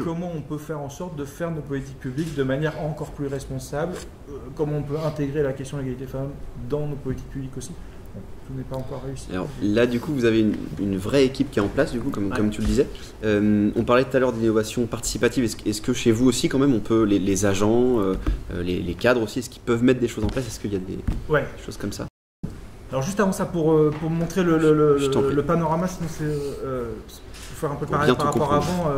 comment on peut faire en sorte de faire nos politiques publiques de manière encore plus responsable, comment on peut intégrer la question de l'égalité femmes dans nos politiques publiques aussi. Bon, tout n'est pas encore réussi. Alors là du coup vous avez une vraie équipe qui est en place du coup comme tu le disais. On parlait tout à l'heure d'innovation participative, est-ce que chez vous aussi quand même on peut, les agents, les cadres aussi, est-ce qu'ils peuvent mettre des choses en place, est-ce qu'il y a des choses comme ça? Alors juste avant ça, pour montrer le panorama, sinon c'est pour faire un peu pareil par rapport à avant,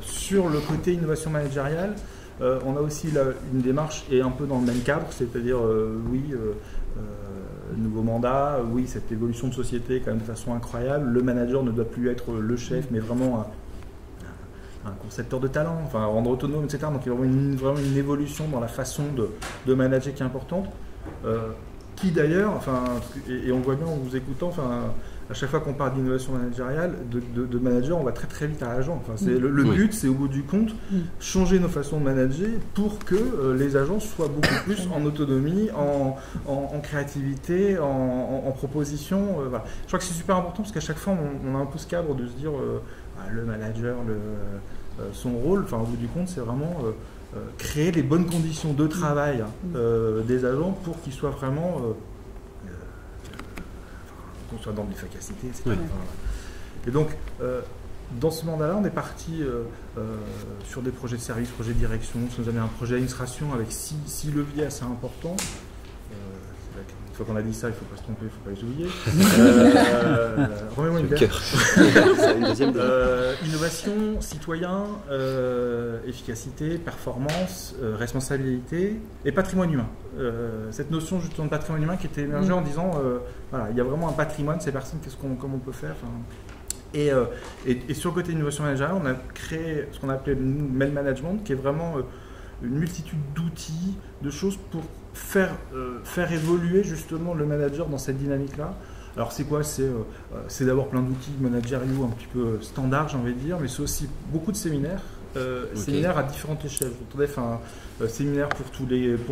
sur le côté innovation managériale, on a aussi une démarche et un peu dans le même cadre, c'est-à-dire nouveau mandat, cette évolution de société quand même de façon incroyable, le manager ne doit plus être le chef mais vraiment un concepteur de talent, enfin rendre autonome, etc. Donc il y a vraiment une évolution dans la façon de manager qui est importante. Qui d'ailleurs, et on voit bien en vous écoutant, à chaque fois qu'on parle d'innovation managériale, de manager, on va très très vite à l'agent. Le but, c'est au bout du compte, changer nos façons de manager pour que les agents soient beaucoup plus en autonomie, en créativité, en proposition. Voilà. Je crois que c'est super important parce qu'à chaque fois, on a un peu ce cadre de se dire le manager, son rôle, au bout du compte, c'est vraiment créer les bonnes conditions de travail des agents pour qu'ils soient vraiment qu'on soit dans l'efficacité, etc. Et donc dans ce mandat-là, on est parti sur des projets de service, projets de direction. Ça nous a mis un projet d'administration avec 6 leviers assez importants. Une fois qu'on a dit ça, il ne faut pas se tromper, il ne faut pas les oublier. Remets-moi une carte. Innovation, citoyen, efficacité, performance, responsabilité et patrimoine humain. Cette notion justement de patrimoine humain qui était émergée en disant il y a vraiment un patrimoine de ces personnes, comment on peut faire. Et sur le côté innovation managériale, on a créé ce qu'on a appelé le mail management, qui est vraiment une multitude d'outils, de choses pour faire évoluer justement le manager dans cette dynamique-là. Alors c'est quoi? C'est d'abord plein d'outils managériaux un petit peu standards, j'ai envie de dire, mais c'est aussi beaucoup de séminaires, séminaires à différentes échelles. Bref, un séminaire pour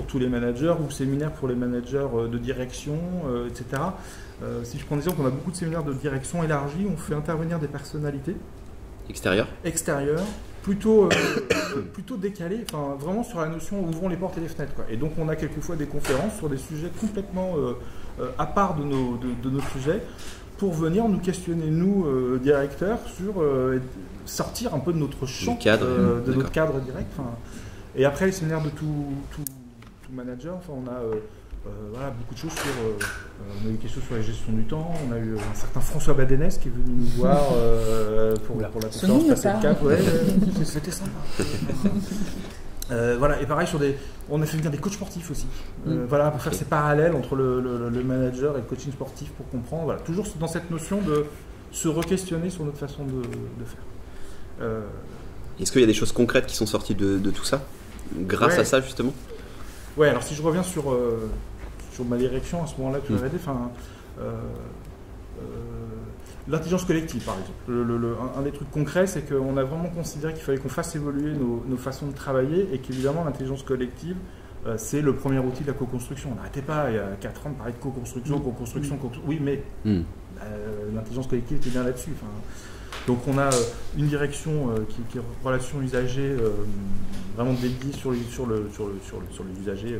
tous les managers ou séminaire pour les managers de direction, etc. Si je prends l'exemple, on a beaucoup de séminaires de direction élargis, on fait intervenir des personnalités extérieures, plutôt décalées, vraiment sur la notion ouvrons les portes et les fenêtres, quoi. Et donc on a quelquefois des conférences sur des sujets complètement à part de nos sujets, pour venir nous questionner, nous, directeurs, sur sortir un peu de notre champ, de notre cadre direct. Et après les séminaires de tout manager, on a beaucoup de choses sur. On a eu des questions sur la gestion du temps. On a eu un certain François Badenès qui est venu nous voir pour la conférence passer le cap. C'était sympa. Et pareil on a fait venir des coachs sportifs aussi. Pour faire ces parallèles entre le manager et le coaching sportif pour comprendre. Voilà, toujours dans cette notion de se re-questionner sur notre façon de faire. Est-ce qu'il y a des choses concrètes qui sont sorties de tout ça grâce à ça justement? Ouais, alors si je reviens sur ma direction à ce moment-là, tu l'avais dit, l'intelligence collective par exemple. Un des trucs concrets, c'est qu'on a vraiment considéré qu'il fallait qu'on fasse évoluer nos façons de travailler et qu'évidemment l'intelligence collective c'est le premier outil de la co-construction. On n'arrêtait pas, il y a 4 ans, de parler de co-construction. Oui, mais l'intelligence collective était bien là-dessus. Enfin, donc on a une direction qui est relation usagers vraiment dédiée sur les usagers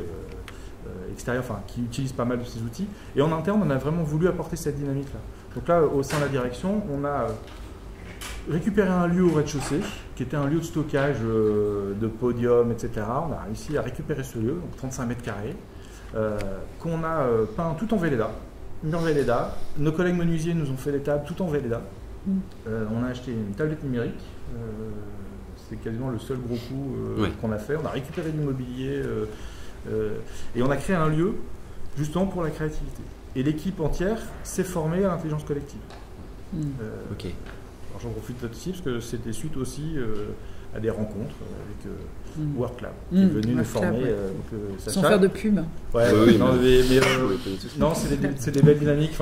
extérieurs, enfin, qui utilisent pas mal de ces outils. Et en interne, on a vraiment voulu apporter cette dynamique-là. Donc là, au sein de la direction, on a récupéré un lieu au rez-de-chaussée, qui était un lieu de stockage de podium, etc. On a réussi à récupérer ce lieu, donc 35 mètres carrés, qu'on a peint tout en Velleda, mur Velleda. Nos collègues menuisiers nous ont fait des tables tout en Velleda. On a acheté une tablette numérique, c'est quasiment le seul gros coup qu'on a fait. On a récupéré du mobilier et on a créé un lieu justement pour la créativité. Et l'équipe entière s'est formée à l'intelligence collective. Ok. Alors j'en profite là-dessus parce que c'était suite aussi à des rencontres avec WorkLab qui est venu nous former. Sans faire de pub. Non, c'est des belles dynamiques.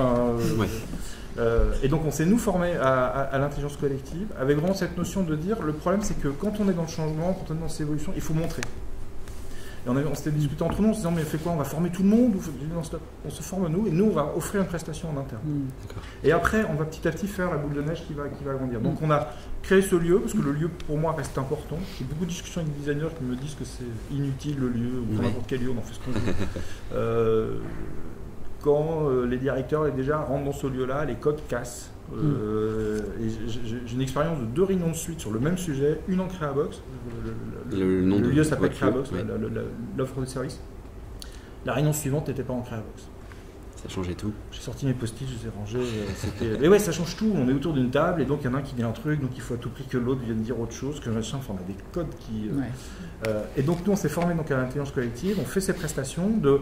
Et donc on s'est nous formés à l'intelligence collective avec vraiment cette notion de dire le problème c'est que quand on est dans le changement, quand on est dans cette évolution, il faut montrer. Et on s'était discuté entre nous en se disant mais fait quoi, on va former tout le monde ou non, stop. On se forme nous et nous on va offrir une prestation en interne. Et après on va petit à petit faire la boule de neige qui va grandir. Donc on a créé ce lieu parce que le lieu pour moi reste important. J'ai beaucoup de discussions avec des designers qui me disent que c'est inutile le lieu ou n'importe quel lieu on en fait ce qu'on veut. Quand les directeurs déjà rentrent dans ce lieu-là, les codes cassent. Et j'ai une expérience de 2 réunions de suite sur le même sujet, une en Creabox, le lieu s'appelle Creabox, l'offre de service. La réunion suivante n'était pas en Creabox. Ça changeait tout. J'ai sorti mes post-it, je les ai rangés. Mais ouais, ça change tout. On est autour d'une table et donc il y en a un qui dit un truc, donc il faut à tout prix que l'autre vienne dire autre chose, que machin. Enfin, on a des codes qui. Et donc nous, on s'est formé donc à l'intelligence collective. On fait ces prestations de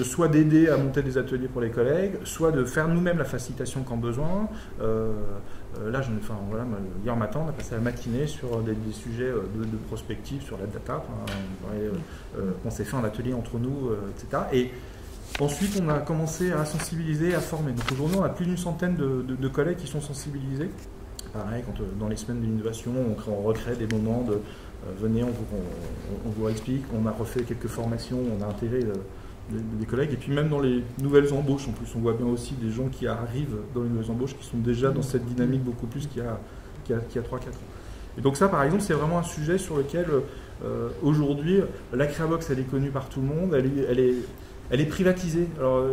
soit d'aider à monter des ateliers pour les collègues, soit de faire nous-mêmes la facilitation quand besoin. Là, hier matin, on a passé la matinée sur des sujets de prospective sur la data. On s'est fait un atelier entre nous, etc. Et ensuite, on a commencé à sensibiliser, à former. Donc aujourd'hui, on a plus d'une centaine de collègues qui sont sensibilisés. Pareil, quand dans les semaines d'innovation, on recrée des moments de venez, on vous explique. On a refait quelques formations, on a intégré des collègues. Et puis même dans les nouvelles embauches, en plus, on voit bien aussi des gens qui arrivent dans les nouvelles embauches qui sont déjà dans cette dynamique beaucoup plus qu'il y a 3-4 ans. Et donc ça, par exemple, c'est vraiment un sujet sur lequel aujourd'hui, la Creabox, elle est connue par tout le monde. Elle est privatisée. Alors,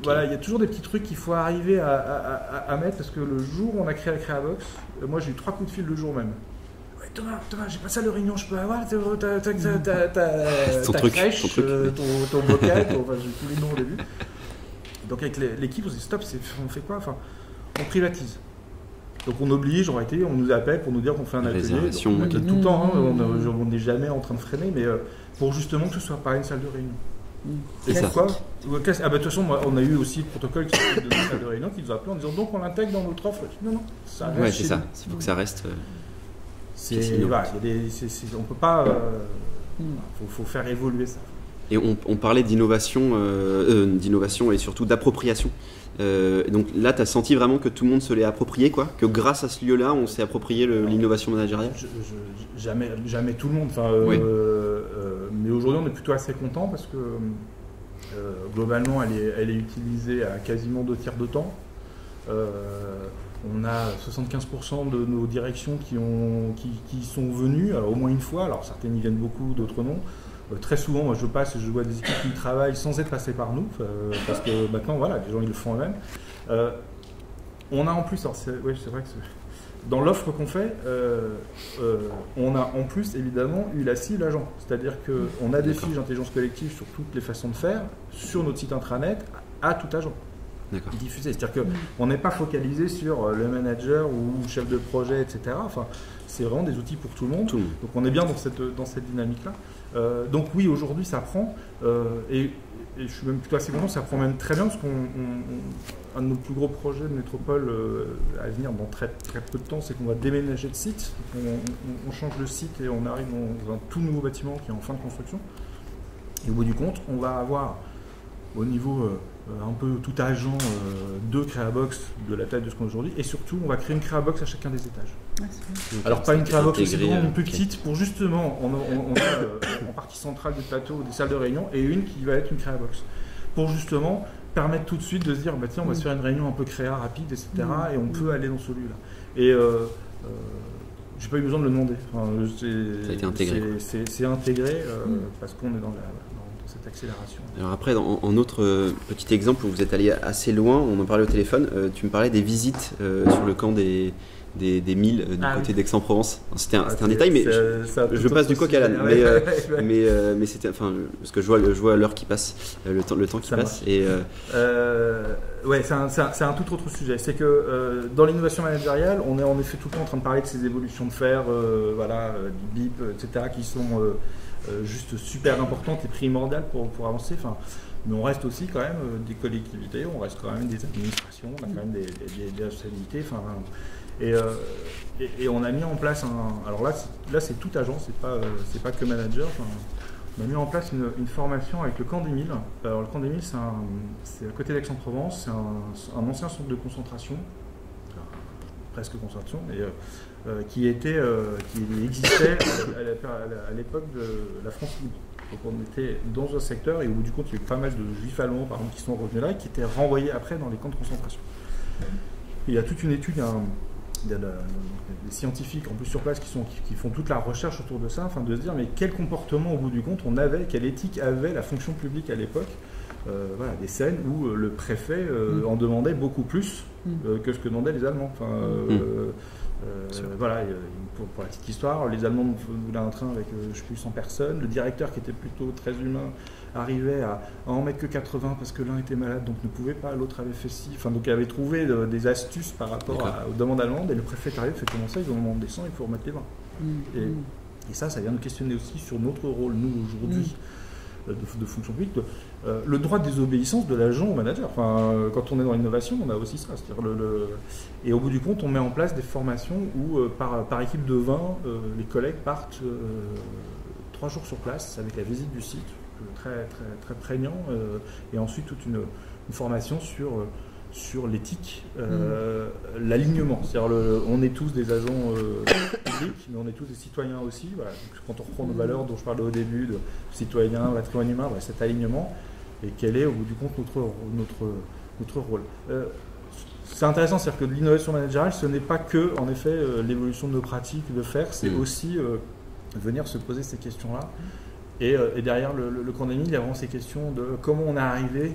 voilà, il y a toujours des petits trucs qu'il faut arriver à mettre parce que le jour où on a créé la Creabox, moi j'ai eu 3 coups de fil le jour même. Ouais, Thomas, j'ai pas ça de réunion, je peux avoir ta crèche, ton bocal, j'ai tous les noms au début. Donc avec l'équipe, on s'est dit stop, on fait quoi? Enfin, on privatise. Donc on oblige, on nous appelle pour nous dire qu'on fait un atelier. Donc, tout le temps, on n'est jamais en train de freiner, mais pour justement que ce soit pas une salle de réunion. Et pourquoi? De toute façon, on a eu aussi le protocole qui s'appelle de salle de réunion qui nous a appelé en disant donc on l'intègre dans notre offre. Non, ça reste. Ouais, c'est ça. Il faut que ça reste. On peut pas. Faut faire évoluer ça. Et on parlait d'innovation et surtout d'appropriation. Donc là, tu as senti vraiment que tout le monde se l'est approprié, quoi? Que grâce à ce lieu-là, on s'est approprié l'innovation managériale? Jamais tout le monde. Mais aujourd'hui, on est plutôt assez content parce que globalement, elle est utilisée à quasiment 2 tiers de temps. On a 75% de nos directions qui sont venues, alors au moins une fois. Alors certaines y viennent beaucoup, d'autres non. Très souvent, moi je passe et je vois des équipes qui travaillent sans être passées par nous, parce que maintenant, voilà, les gens ils le font eux-mêmes. On a en plus, alors c'est vrai que dans l'offre qu'on fait, on a en plus évidemment eu la cible agent. C'est-à-dire qu'on a des fiches d'intelligence collective sur toutes les façons de faire, sur notre site intranet, à tout agent. Diffusé. C'est-à-dire qu'on n'est pas focalisé sur le manager ou le chef de projet, etc. Enfin, c'est vraiment des outils pour tout le monde. Donc on est bien dans cette dynamique-là. Donc oui, aujourd'hui ça prend, et je suis même plutôt assez content, ça prend même très bien, parce qu'un de nos plus gros projets de métropole à venir dans très, très peu de temps, c'est qu'on va déménager de site. On change de site et on arrive dans un tout nouveau bâtiment qui est en fin de construction. Et au bout du compte, on va avoir au niveau un peu tout agent de Créabox de la taille de ce qu'on a aujourd'hui, et surtout on va créer une Créabox à chacun des étages. Alors pas une Créabox aussi grande, une plus petite, pour justement, on a en partie centrale du plateau des salles de réunion, et une qui va être une Créabox, pour justement permettre tout de suite de se dire, bah tiens, on va se faire une réunion un peu créa rapide, etc. Et on peut aller dans celui-là. Et j'ai pas eu besoin de le demander. Enfin, ça a été intégré. C'est intégré parce qu'on est dans cette accélération. Alors après, en autre petit exemple où vous êtes allé assez loin, on en parlait au téléphone, tu me parlais des visites sur le camp des 1000 du côté d'Aix-en-Provence. C'était un détail, mais je passe du coq à l'âne. Mais c'était, enfin, parce que je vois l'heure qui passe, le temps qui passe. Et ouais, c'est un tout autre sujet. C'est que dans l'innovation managériale, on est en effet tout le temps en train de parler de ces évolutions de faire, voilà, du BIP, etc., qui sont juste super importantes et primordiales pour avancer. Enfin, mais on reste aussi quand même des collectivités, on reste quand même des administrations, on a quand même des responsabilités. Enfin, et on a mis en place alors là c'est tout agent, c'est pas que manager. Enfin, on a mis en place une formation avec le camp des 1000. Alors le camp des 1000, c'est à côté d'Aix-en-Provence, c'est un ancien centre de concentration, presque concentration, qui existait à l'époque de la France libre. Donc on était dans un secteur et au bout du compte il y a eu pas mal de juifs allemands par exemple qui sont revenus là et qui étaient renvoyés après dans les camps de concentration. Et il y a toute une étude, il y a des scientifiques en plus sur place qui font toute la recherche autour de ça, afin de se dire mais quel comportement au bout du compte on avait, quelle éthique avait la fonction publique à l'époque. Voilà, des scènes où le préfet en demandait beaucoup plus que ce que demandaient les Allemands. Enfin, voilà, pour la petite histoire, les Allemands voulaient un train avec je ne sais plus 100 personnes, le directeur qui était plutôt très humain arrivait à en mettre que 80 parce que l'un était malade donc ne pouvait pas, l'autre avait fait ci, enfin donc il avait trouvé des astuces par rapport aux demandes allemandes, et le préfet arrive fait comment ça, ils en demandent des 100, il faut remettre les 20. Et ça vient nous questionner aussi sur notre rôle, nous aujourd'hui, de fonction publique, le droit de désobéissance de l'agent au manager. Enfin, quand on est dans l'innovation, on a aussi ça. C'est-à-dire et au bout du compte, on met en place des formations où, par équipe de 20, les collègues partent 3 jours sur place avec la visite du site, très, très, très prégnant, et ensuite toute une formation sur l'éthique, l'alignement. C'est-à-dire on est tous des agents publics, mais on est tous des citoyens aussi. Voilà. Donc, quand on reprend nos valeurs dont je parlais au début, de citoyen, patrimoine humain, voilà, cet alignement, et quel est au bout du compte notre rôle. C'est intéressant, c'est-à-dire que l'innovation managériale, ce n'est pas que, en effet, l'évolution de nos pratiques, de faire, c'est aussi venir se poser ces questions-là. Et derrière le camp des 1000, il y a vraiment ces questions de comment on est arrivé,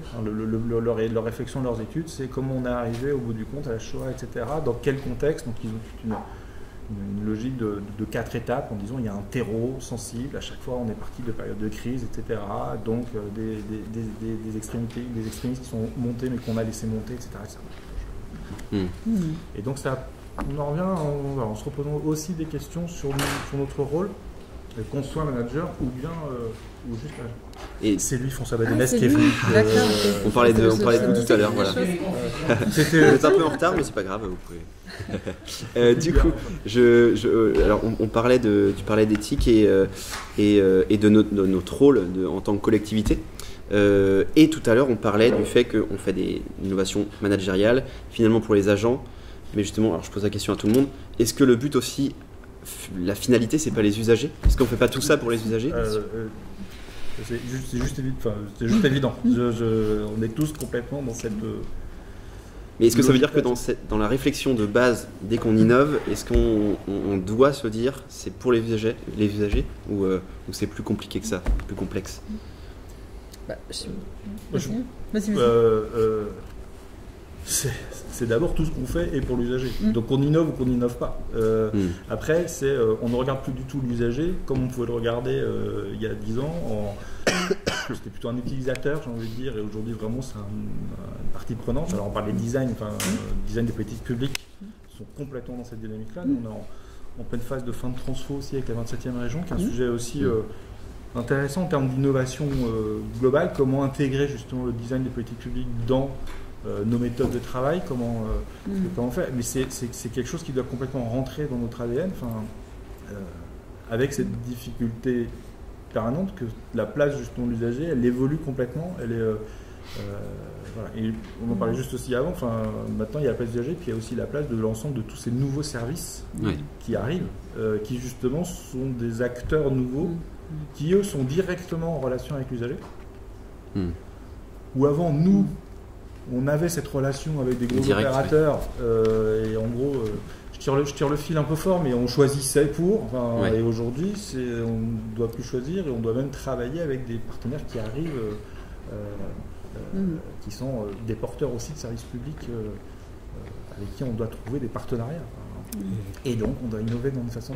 leur réflexion, leurs études, c'est comment on est arrivé au bout du compte à la Shoah, etc. Dans quel contexte. Donc ils ont toute une logique de 4 étapes en disant il y a un terreau sensible, à chaque fois on est parti de périodes de crise, etc. Donc des extrémistes qui sont montés mais qu'on a laissé monter, etc. Et donc ça, on en revient en se reposant aussi des questions sur notre rôle, qu'on soit manager ou bien ou juste agent. Et c'est lui, François Bademès, qui est venu. On parlait de tout à l'heure, voilà. C'était un peu en retard, mais c'est pas grave, vous pouvez. Du coup, alors tu parlais d'éthique et de notre rôle en tant que collectivité. Et tout à l'heure, on parlait du fait qu'on fait des innovations managériales, finalement pour les agents. Mais justement, alors je pose la question à tout le monde, est-ce que le but aussi, la finalité, c'est pas les usagers? Est-ce qu'on fait pas tout ça pour les usagers? C'est juste évident. On est tous complètement dans cette... Mais est-ce que ça veut dire que dans la réflexion de base, dès qu'on innove, est-ce qu'on doit se dire c'est pour les usagers ou c'est plus compliqué que ça, plus complexe? C'est d'abord tout ce qu'on fait et pour l'usager. Donc on innove ou qu'on n'innove pas. Après, on ne regarde plus du tout l'usager comme on pouvait le regarder il y a 10 ans. C'était plutôt un utilisateur, j'ai envie de dire, et aujourd'hui vraiment c'est une partie prenante. Alors on parle des design, design des politiques publiques qui sont complètement dans cette dynamique-là. Nous, on est en pleine phase de fin de transfo aussi avec la 27e région, qui est un sujet aussi intéressant en termes d'innovation globale. Comment intégrer justement le design des politiques publiques dans nos méthodes de travail, comment faire. Mais c'est quelque chose qui doit complètement rentrer dans notre ADN, avec cette difficulté permanente que la place justement de l'usager, elle évolue complètement, Voilà. Et on en parlait juste aussi avant, maintenant il y a la place d'usager, puis il y a aussi la place de l'ensemble de tous ces nouveaux services qui arrivent, qui justement sont des acteurs nouveaux, qui eux sont directement en relation avec l'usager. Où avant, nous, on avait cette relation avec des gros opérateurs, et en gros, je tire le fil un peu fort, mais on choisissait pour, et aujourd'hui, on ne doit plus choisir, et on doit même travailler avec des partenaires qui arrivent, qui sont des porteurs aussi de services publics, avec qui on doit trouver des partenariats. Et donc, on doit innover dans une façon.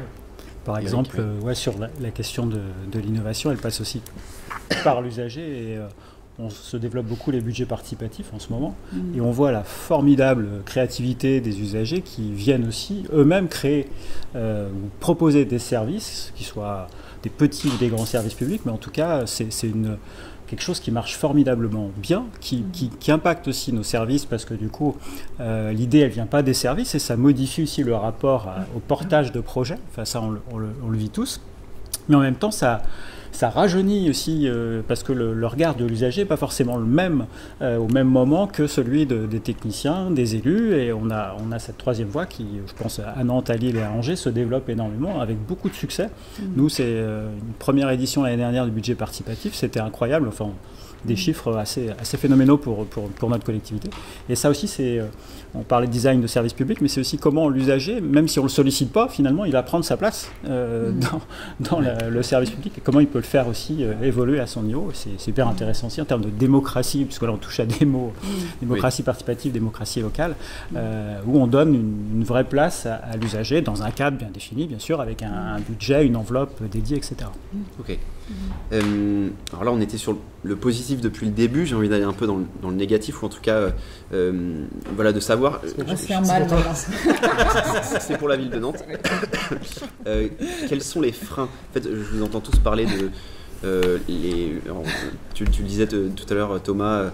Par exemple, sur la question de l'innovation, elle passe aussi par l'usager, et on se développe beaucoup les budgets participatifs en ce moment, et on voit la formidable créativité des usagers qui viennent aussi eux-mêmes créer ou proposer des services, qui soient des petits ou des grands services publics, mais en tout cas, c'est quelque chose qui marche formidablement bien, qui impacte aussi nos services, parce que du coup, l'idée, elle ne vient pas des services, et ça modifie aussi le rapport au portage de projets. Ça, on le vit tous. Mais en même temps, ça rajeunit aussi, parce que le regard de l'usager n'est pas forcément le même au même moment que celui des techniciens, des élus, et on a cette troisième voie qui, je pense, à Nantes, à Lille et à Angers, se développe énormément, avec beaucoup de succès. Nous, c'est une première édition l'année dernière du budget participatif, c'était incroyable, des chiffres assez phénoménaux pour notre collectivité. Et ça aussi, on parlait de design de service public, mais c'est aussi comment l'usager, même si on ne le sollicite pas, finalement, il va prendre sa place dans le service public, et comment il peut le faire aussi évoluer à son niveau. C'est super intéressant aussi en termes de démocratie, puisque là on touche à des mots, démocratie participative, démocratie locale, où on donne une vraie place à l'usager, dans un cadre bien défini, bien sûr, avec un budget, une enveloppe dédiée, etc. Ok. Alors là, on était sur le positif depuis le début. J'ai envie d'aller un peu dans le négatif, ou en tout cas, de savoir. C'est pour la ville de Nantes. Quels sont les freins? En fait, je vous entends tous parler de. Tu le disais tout à l'heure, Thomas,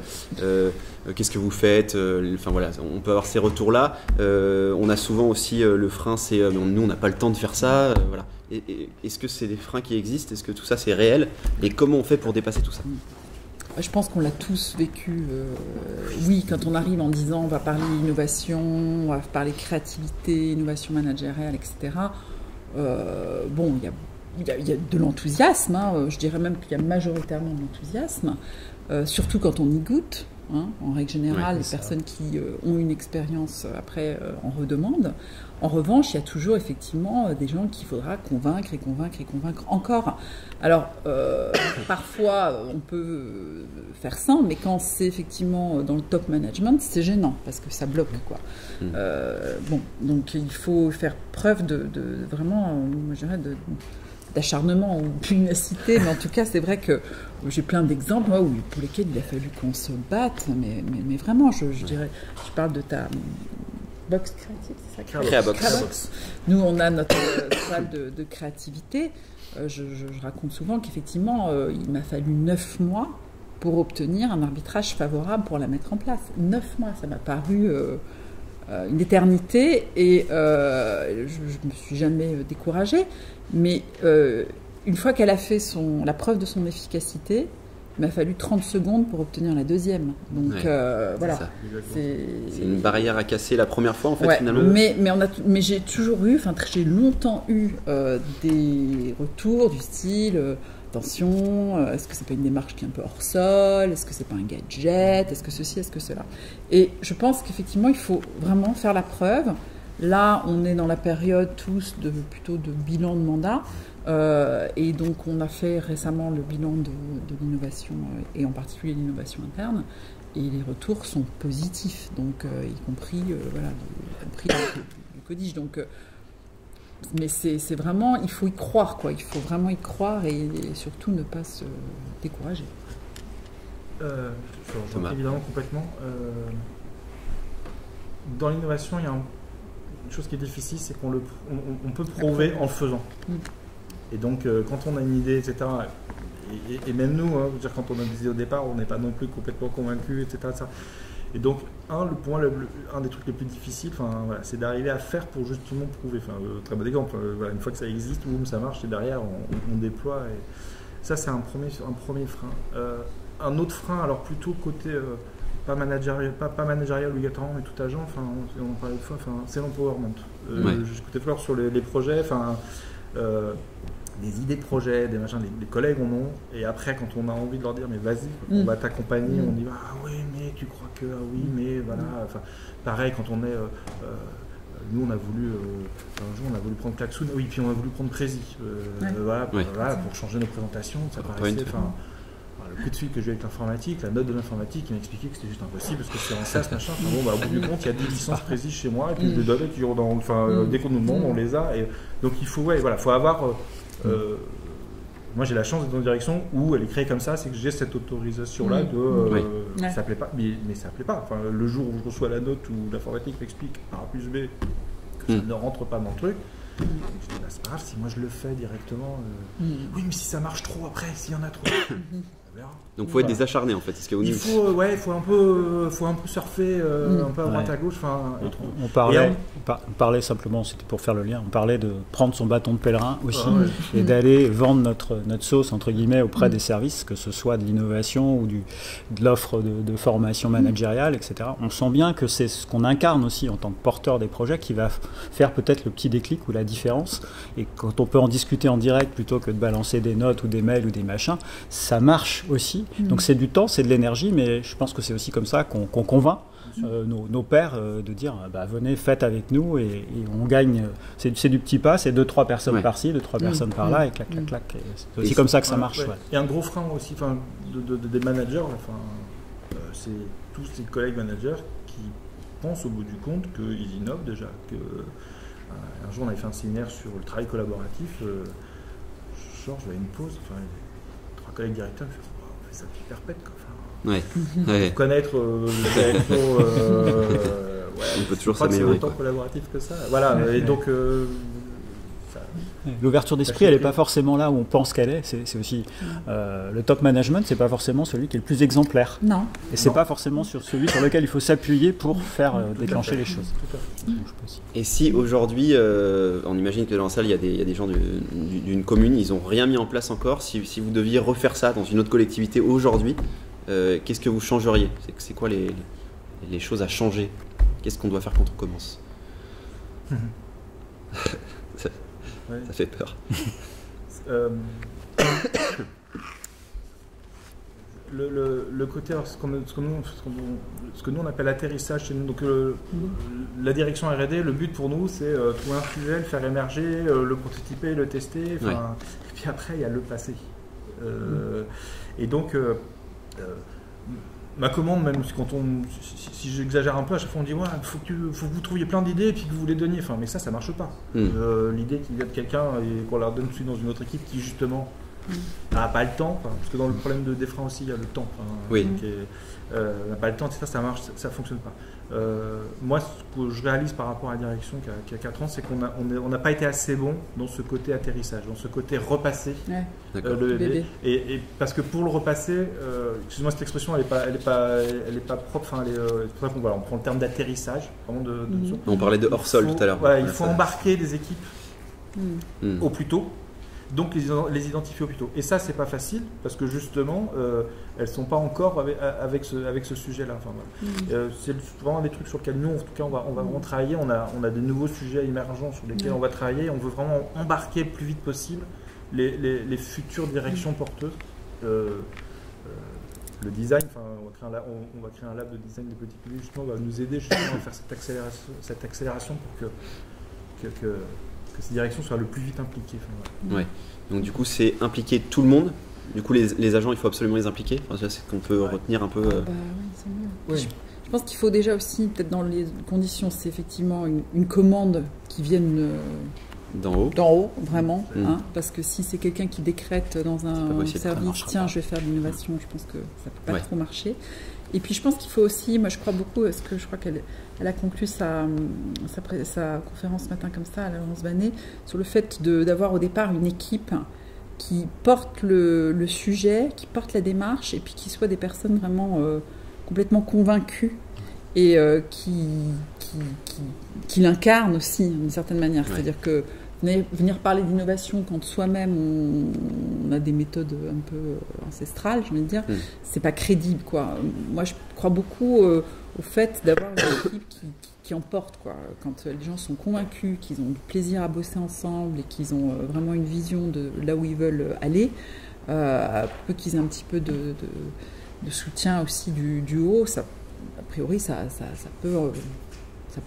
qu'est-ce que vous faites? On peut avoir ces retours-là. On a souvent aussi le frein, c'est nous, on n'a pas le temps de faire ça. Voilà. Est-ce que c'est des freins qui existent? Est-ce que tout ça, c'est réel? Et comment on fait pour dépasser tout ça? Je pense qu'on l'a tous vécu. Oui, quand on arrive en disant on va parler innovation, on va parler créativité, innovation managériale, etc. Il y a de l'enthousiasme, je dirais même qu'il y a majoritairement de l'enthousiasme, surtout quand on y goûte. En règle générale, les personnes qui ont une expérience après en redemandent. En revanche, il y a toujours effectivement des gens qu'il faudra convaincre encore. Alors, parfois, on peut faire ça, mais quand c'est effectivement dans le top management, c'est gênant parce que ça bloque, quoi. Donc il faut faire preuve de vraiment, je dirais, d'acharnement ou de pugnacité, mais en tout cas, c'est vrai que j'ai plein d'exemples pour lesquels il a fallu qu'on se batte, mais vraiment, je dirais, je parle de ta box créative, c'est ça? Créabox. Nous, on a notre salle de créativité. Je raconte souvent qu'effectivement, il m'a fallu 9 mois pour obtenir un arbitrage favorable pour la mettre en place. 9 mois, ça m'a paru une éternité, et je me suis jamais découragée, mais une fois qu'elle a fait la preuve de son efficacité, il m'a fallu 30 secondes pour obtenir la deuxième. Donc voilà. C'est une barrière à casser la première fois, en fait, finalement. Mais j'ai toujours eu, j'ai longtemps eu des retours du style attention, est-ce que c'est pas une démarche qui est un peu hors sol, est-ce que c'est pas un gadget, est-ce que ceci, est-ce que cela. Et je pense qu'effectivement, il faut vraiment faire la preuve. Là, on est dans la période tous plutôt de bilan de mandat. Et donc, on a fait récemment le bilan de l'innovation, et en particulier l'innovation interne. Et les retours sont positifs, donc y compris du Codige. Donc, mais c'est vraiment, il faut y croire, quoi. Il faut vraiment y croire, et surtout ne pas se décourager. Évidemment, complètement. Dans l'innovation, il y a une chose qui est difficile, c'est qu'on peut prouver en le faisant. Et donc, quand on a une idée, etc., et même nous, quand on a des idées au départ, on n'est pas non plus complètement convaincus, etc. Et donc, un des trucs les plus difficiles, c'est d'arriver à faire pour justement prouver. Très bon exemple, une fois que ça existe, boum, ça marche, et derrière, on déploie. Et ça, c'est un premier frein. un autre frein, alors plutôt côté pas managérial obligatoirement, mais tout agent, enfin, on en parlait une fois, enfin, c'est l'empowerment. J'écoutais Flore sur les projets, enfin, des idées de projets, des machins, les collègues en ont, et après, quand on a envie de leur dire, mais vas-y, on va t'accompagner, on dit, ah oui, mais tu crois que, ah oui, mais voilà, enfin, pareil, quand on est. Nous, on a voulu, un jour, on a voulu prendre Klaxoon, oui, puis on a voulu prendre Prési, voilà, pour changer nos présentations, ça paraissait, enfin, le coup de fil que j'ai eu avec l'informatique, la note de l'informatique, il m'a expliqué que c'était juste impossible parce que c'est en SaaS, machin, enfin, bon, bah, au bout du compte, il y a 10 licences Prési chez moi, et puis je les donne, et puis dès qu'on nous demande, on les a, et donc il faut, faut avoir, moi j'ai la chance d'être dans une direction où elle est créée comme ça, c'est que j'ai cette autorisation-là de, ça plaît pas, mais ça plaît pas, enfin, le jour où je reçois la note où l'informatique m'explique par A plus B que ça ne rentre pas dans le truc, je dis, bah, c'est pas grave, si moi je le fais directement, oui, mais si ça marche trop après, s'il y en a trop, on verra. Donc il faut être des acharnés en fait. Il faut un peu surfer un peu à droite à gauche. On parlait simplement, c'était pour faire le lien, on parlait de prendre son bâton de pèlerin aussi et d'aller vendre notre sauce entre guillemets auprès des services, que ce soit de l'innovation ou de l'offre de formation managériale, etc. On sent bien que c'est ce qu'on incarne aussi en tant que porteur des projets qui va faire peut-être le petit déclic ou la différence. Et quand on peut en discuter en direct plutôt que de balancer des notes ou des mails ou des machins, ça marche aussi. Donc c'est du temps, c'est de l'énergie, mais je pense que c'est aussi comme ça qu'on convainc nos pairs de dire bah, venez, faites avec nous et on gagne. C'est du petit pas, c'est 2-3 personnes par-ci, 2-3 personnes par-là et clac, clac, clac. C'est aussi comme ça que ça marche. Et un gros frein aussi des managers, c'est tous ces collègues managers qui pensent au bout du compte qu'ils innovent déjà. Un jour on avait fait un séminaire sur le travail collaboratif, genre je vais à une pause, les 3 collègues directeurs me font ça qui perpète quoi. Connaître le direction, on peut toujours s'améliorer. C'est autant collaboratif que ça. Voilà, et donc l'ouverture d'esprit, elle n'est pas forcément là où on pense qu'elle est. C'est aussi le top management, c'est pas forcément celui qui est le plus exemplaire. Non. Et c'est pas forcément sur celui sur lequel il faut s'appuyer pour faire déclencher les choses. Et si aujourd'hui, on imagine que dans la salle il y a des gens d'une commune, ils n'ont rien mis en place encore. Si vous deviez refaire ça dans une autre collectivité aujourd'hui, qu'est-ce que vous changeriez? C'est quoi les choses à changer? Qu'est-ce qu'on doit faire quand on commence? Ça fait peur. Le côté, ce que nous on appelle atterrissage chez nous, donc la direction R&D, le but pour nous c'est trouver un sujet, le faire émerger, le prototyper, le tester, et puis après il y a le passé. Et donc ma commande, même si j'exagère un peu, à chaque fois on dit faut que vous trouviez plein d'idées et puis que vous les donniez. Mais ça marche pas. L'idée qu'il y a de quelqu'un et qu'on leur donne tout dans une autre équipe qui justement n'a pas le temps, parce que dans le problème de des freins aussi il y a le temps. N'a pas le temps, etc. Ça marche, ça fonctionne pas. Moi, ce que je réalise par rapport à la direction qui a 4 ans, c'est qu'on n'a pas été assez bon dans ce côté atterrissage, dans ce côté repasser le bébé. Et parce que pour le repasser, excuse-moi cette expression, elle est pas propre. C'est pour ça qu'on prend le terme d'atterrissage. On parlait de hors-sol tout à l'heure. Il faut embarquer des équipes au plus tôt. Donc les identifier au plus tôt. Et ça, c'est pas facile parce que justement, elles sont pas encore avec ce sujet-là. C'est vraiment des trucs sur lesquels nous, en tout cas, on va vraiment travailler. On a de nouveaux sujets émergents sur lesquels on va travailler. On veut vraiment embarquer le plus vite possible les futures directions porteuses. Le design, on va créer un lab de design de petits publics, justement, va nous aider justement à faire cette accélération pour que ces directions soient le plus vite impliquées. Donc du coup, c'est impliquer tout le monde. Du coup, les agents, il faut absolument les impliquer. C'est ce qu'on peut retenir un peu. Je pense qu'il faut déjà aussi, peut-être dans les conditions, c'est effectivement une commande qui vienne d'en haut, vraiment. Parce que si c'est quelqu'un qui décrète dans un service, tiens, je vais faire de l'innovation, je pense que ça ne peut pas trop marcher. Et puis je pense qu'il faut aussi, moi je crois beaucoup, parce que je crois qu'elle a conclu sa conférence ce matin comme ça, à Laurence Banet, sur le fait d'avoir au départ une équipe qui porte le sujet, qui porte la démarche, et puis qui soit des personnes vraiment complètement convaincues et qui l'incarnent aussi d'une certaine manière. C'est-à-dire que venir parler d'innovation quand soi-même on a des méthodes un peu ancestrales, je veux dire, c'est pas crédible, quoi. Moi, je crois beaucoup au fait d'avoir une équipe qui emporte, quoi. Quand les gens sont convaincus, qu'ils ont du plaisir à bosser ensemble et qu'ils ont vraiment une vision de là où ils veulent aller, peu qu'ils aient un petit peu de soutien aussi du haut, ça, a priori, ça peut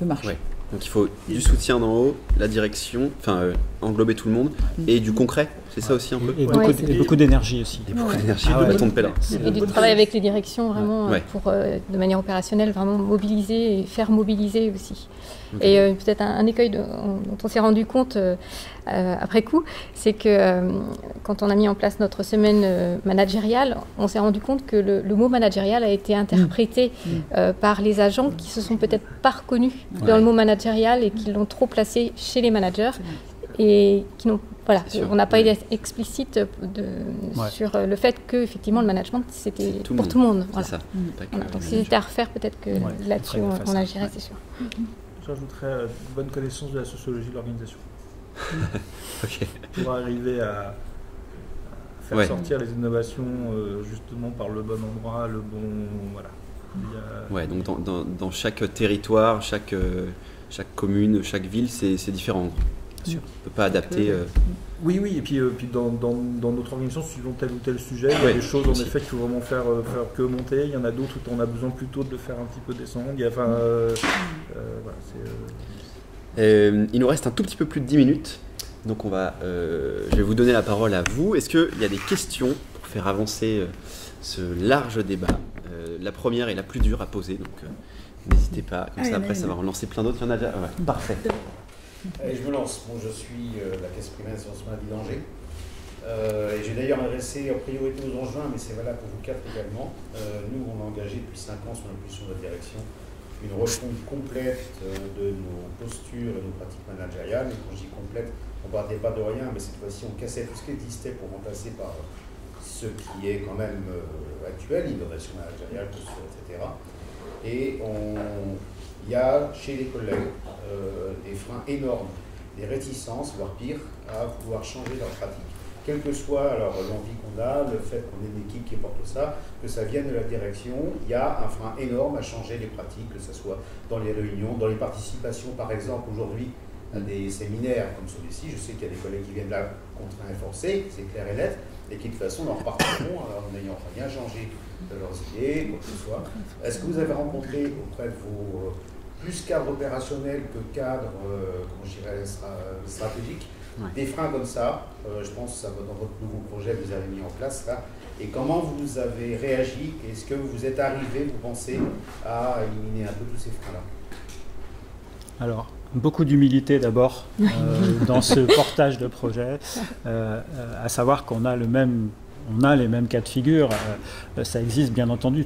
marcher. Ouais. Donc il faut du soutien d'en haut, la direction, enfin englober tout le monde, et du concret, c'est ça aussi un peu. Et beaucoup d'énergie aussi. Et beaucoup d'énergie, de bâton de pèlerin. Et du travail avec les directions vraiment pour, de manière opérationnelle, vraiment mobiliser et faire mobiliser aussi. Okay. Et peut-être un écueil dont on s'est rendu compte après coup, c'est que quand on a mis en place notre semaine managériale, on s'est rendu compte que le mot managérial a été interprété par les agents qui se sont peut-être pas reconnus dans le mot managérial et qui l'ont trop placé chez les managers et qui n'ont on n'a pas été explicite sur le fait que effectivement le management c'était pour tout le monde. Voilà. Ça. Donc si c'était à refaire, peut-être que là-dessus on agirait, c'est sûr. J'ajouterais une bonne connaissance de la sociologie de l'organisation. Pour arriver à faire sortir les innovations justement par le bon endroit, le bon... Voilà. Donc dans chaque territoire, chaque commune, chaque ville, c'est différent. On ne peut pas adapter... Oui, et puis dans notre organisation, suivant tel ou tel sujet, il y a des choses en effet qu'il faut vraiment faire que monter. Il y en a d'autres où on a besoin plutôt de le faire un petit peu descendre. Il nous reste un tout petit peu plus de 10 minutes. Donc je vais vous donner la parole à vous. Est-ce qu'il y a des questions pour faire avancer ce large débat? La première est la plus dure à poser, donc n'hésitez pas. Comme ça, après, ça va en lancer plein d'autres. Il y en a déjà. Parfait. Allez, je me lance. Bon, je suis de la Caisse primaire d'assurance maladie d'Angers. Et j'ai d'ailleurs adressé en priorité aux Angevins, mais c'est valable pour vous quatre également. Nous, on a engagé depuis 5 ans, sous l'impulsion de la direction, une refonte complète de nos postures et nos pratiques managériales. Et quand je dis complète, on ne partait pas de rien, mais cette fois-ci, on cassait tout ce qui existait pour remplacer par ce qui est quand même actuel, innovation managériale, posture, etc. Et il y a chez les collègues des freins énormes, des réticences, voire pire, à vouloir changer leur pratique. Quelle que soit alors l'envie qu'on a, le fait qu'on ait une équipe qui porte ça, que ça vienne de la direction, il y a un frein énorme à changer les pratiques, que ce soit dans les réunions, dans les participations, par exemple, aujourd'hui, à des séminaires comme celui-ci. Je sais qu'il y a des collègues qui viennent là contraints et forcés, c'est clair et net, et qui de toute façon n'en repartiront en n'ayant rien changé de leurs idées, quoi que ce soit. Est-ce que vous avez rencontré auprès de vos plus cadres opérationnels que cadres, comment je dirais, stratégiques, des freins comme ça? Je pense que ça va dans votre nouveau projet que vous avez mis en place là. Et comment vous avez réagi? Est-ce que vous êtes arrivé, vous pensez, à éliminer un peu tous ces freins-là? Alors, beaucoup d'humilité d'abord dans ce portage de projet, à savoir qu'on a les mêmes cas de figure. Ça existe bien entendu.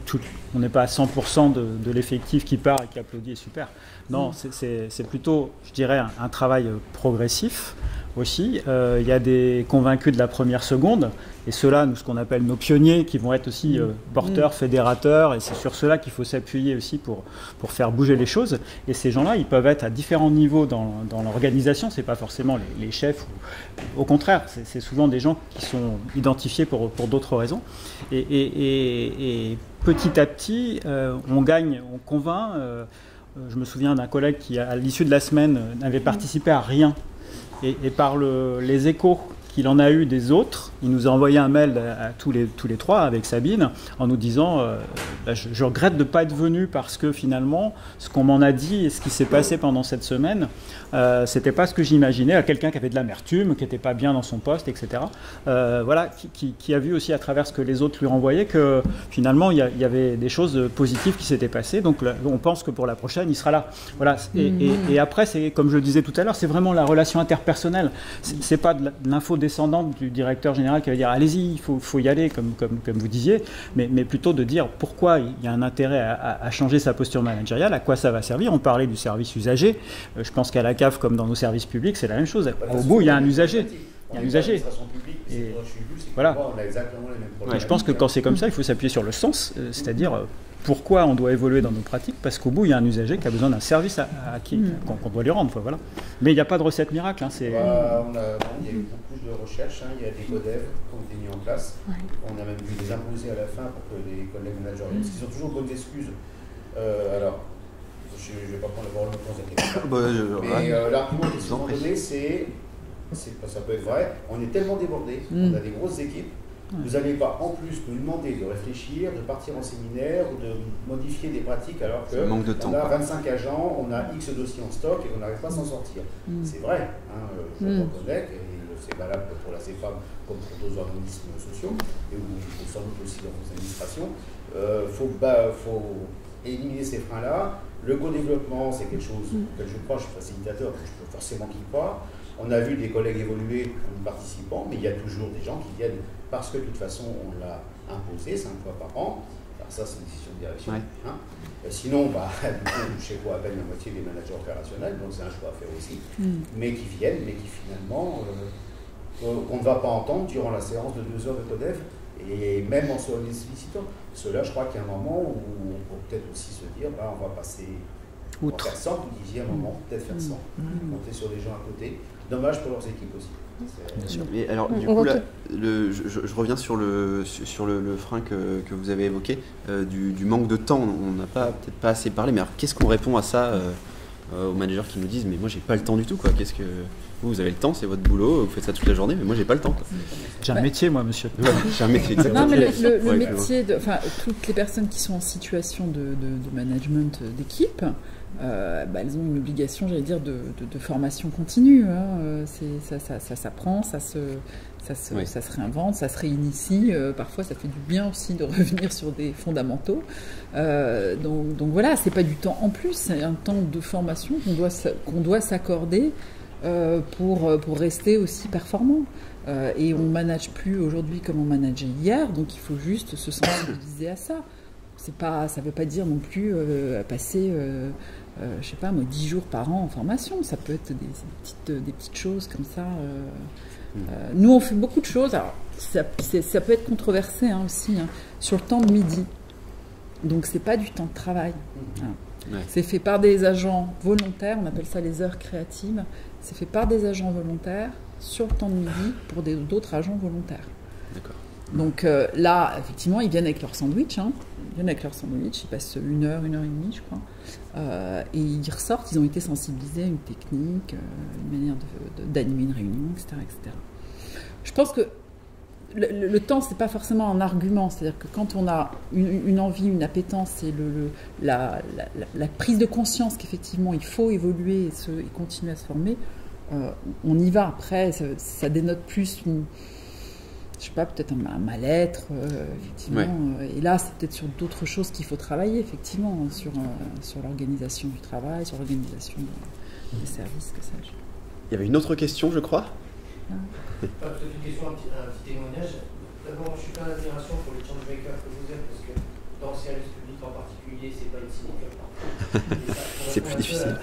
On n'est pas à 100% de l'effectif qui part et qui applaudit, est super. Non, c'est plutôt, je dirais, un travail progressif aussi. Il y a des convaincus de la première seconde, et ceux-là, ce qu'on appelle nos pionniers, qui vont être aussi porteurs, fédérateurs, et c'est sur ceux-là qu'il faut s'appuyer aussi pour faire bouger les choses. Et ces gens-là, ils peuvent être à différents niveaux dans l'organisation. C'est pas forcément les chefs. Au contraire, c'est souvent des gens qui sont identifiés pour d'autres raisons. Et petit à petit, on gagne, on convainc. Je me souviens d'un collègue qui, à l'issue de la semaine, n'avait participé à rien. Et par les échos qu'il en a eu des autres, il nous a envoyé un mail à tous les trois avec Sabine en nous disant je regrette de ne pas être venu parce que finalement ce qu'on m'en a dit et ce qui s'est passé pendant cette semaine, c'était pas ce que j'imaginais. À quelqu'un qui avait de l'amertume, qui n'était pas bien dans son poste, etc. Qui a vu aussi à travers ce que les autres lui renvoyaient que finalement il y avait des choses positives qui s'étaient passées. Donc on pense que pour la prochaine il sera là. Voilà. Et après, c'est comme je le disais tout à l'heure, c'est vraiment la relation interpersonnelle. C'est pas de l'info descendante du directeur général qui va dire allez-y, il faut y aller comme vous disiez, mais plutôt de dire pourquoi il y a un intérêt à changer sa posture managériale, à quoi ça va servir. On parlait du service usager, je pense qu'à la CAF comme dans nos services publics c'est la même chose. Au bout il y a un usager. Il y a un usager. Et voilà. Je pense que quand c'est comme ça, il faut s'appuyer sur le sens, c'est-à-dire Pourquoi on doit évoluer dans nos pratiques? Parce qu'au bout, il y a un usager qui a besoin d'un service qu'on doit lui rendre. Voilà. Mais il n'y a pas de recette miracle. Il y a eu beaucoup de recherches, il y a des codev qui ont été mis en place. On a même dû les imposer à la fin pour que les collègues managériaux, parce qu'ils ont toujours bonnes excuses. Alors, je ne vais pas prendre la parole longtemps, mais l'argument qui sont donné, ça peut être vrai, on est tellement débordés, on a des grosses équipes. Vous n'allez pas en plus nous demander de réfléchir, de partir en séminaire ou de modifier des pratiques alors que manque de temps, on a 25 agents, on a X dossiers en stock et on n'arrive pas à s'en sortir. C'est vrai, je le reconnais, et c'est valable pour la CEPAM comme pour d'autres organismes sociaux, et sans doute aussi dans vos administrations. Faut éliminer ces freins-là. Le co-développement, c'est quelque chose auquel je crois, je suis facilitateur, donc je peux forcément y croire. On a vu des collègues évoluer en participant, mais il y a toujours des gens qui viennent parce que de toute façon on l'a imposé 5 fois par an. Alors ça c'est une décision de direction. Sinon, du coup, je sais quoi, à peine la moitié des managers opérationnels, donc c'est un choix à faire aussi. Mais qui viennent, mais qui finalement, qu'on ne va pas entendre durant la séance de 2 heures de codev, et même en se sollicitant. Cela, je crois qu'il y a un moment où on peut peut-être aussi se dire, on va passer... On va faire 100, vous disiez à un moment, peut-être faire 100, monter sur des gens à côté. Dommage pour leurs équipes aussi. Bien sûr. Mais alors, du coup, là, je reviens sur le frein que vous avez évoqué, du manque de temps. On n'a peut-être pas assez parlé, mais alors qu'est-ce qu'on répond à ça aux managers qui nous disent « mais moi, j'ai pas le temps du tout, quoi. Qu'est-ce que... Vous avez le temps, c'est votre boulot, vous faites ça toute la journée, mais moi, j'ai pas le temps. » J'ai un métier, moi, monsieur. J'ai un métier, exactement. Non, mais le métier, toutes les personnes qui sont en situation de management d'équipe, elles ont une obligation, j'allais dire, de formation continue. Ça s'apprend, ça se réinvente, ça se réinitie. Parfois, ça fait du bien aussi de revenir sur des fondamentaux. Donc voilà, c'est pas du temps en plus, c'est un temps de formation qu'on doit s'accorder pour rester aussi performant. Et on ne manage plus aujourd'hui comme on manageait hier, donc il faut juste se sensibiliser à ça. Ça ne veut pas dire non plus passer, je sais pas moi, 10 jours par an en formation. Ça peut être des petites choses comme ça. Nous, on fait beaucoup de choses. Alors, ça peut être controversé aussi, sur le temps de midi. Donc, c'est pas du temps de travail. C'est fait par des agents volontaires, on appelle ça les heures créatives. C'est fait par des agents volontaires sur le temps de midi pour d'autres agents volontaires. D'accord. Donc là, effectivement, ils viennent avec leur sandwich. Ils passent 1 heure, 1 heure et demie, je crois. Et ils ressortent, ils ont été sensibilisés à une technique, une manière d'animer une réunion, etc., etc. Je pense que le temps, c'est pas forcément un argument. C'est-à-dire que quand on a une envie, une appétence, et la prise de conscience qu'effectivement il faut évoluer et continuer à se former, on y va. Après, ça dénote plus je sais pas, peut-être un mal-être, effectivement. Et là, c'est peut-être sur d'autres choses qu'il faut travailler, effectivement, sur l'organisation du travail, sur l'organisation des services, que sais-je. Il y avait une autre question, je crois. Peut-être une question, un petit témoignage. D'abord, je ne suis pas en admiration pour les changemakers que vous êtes, parce que dans le service public en particulier, c'est pas une sinécure. C'est plus difficile.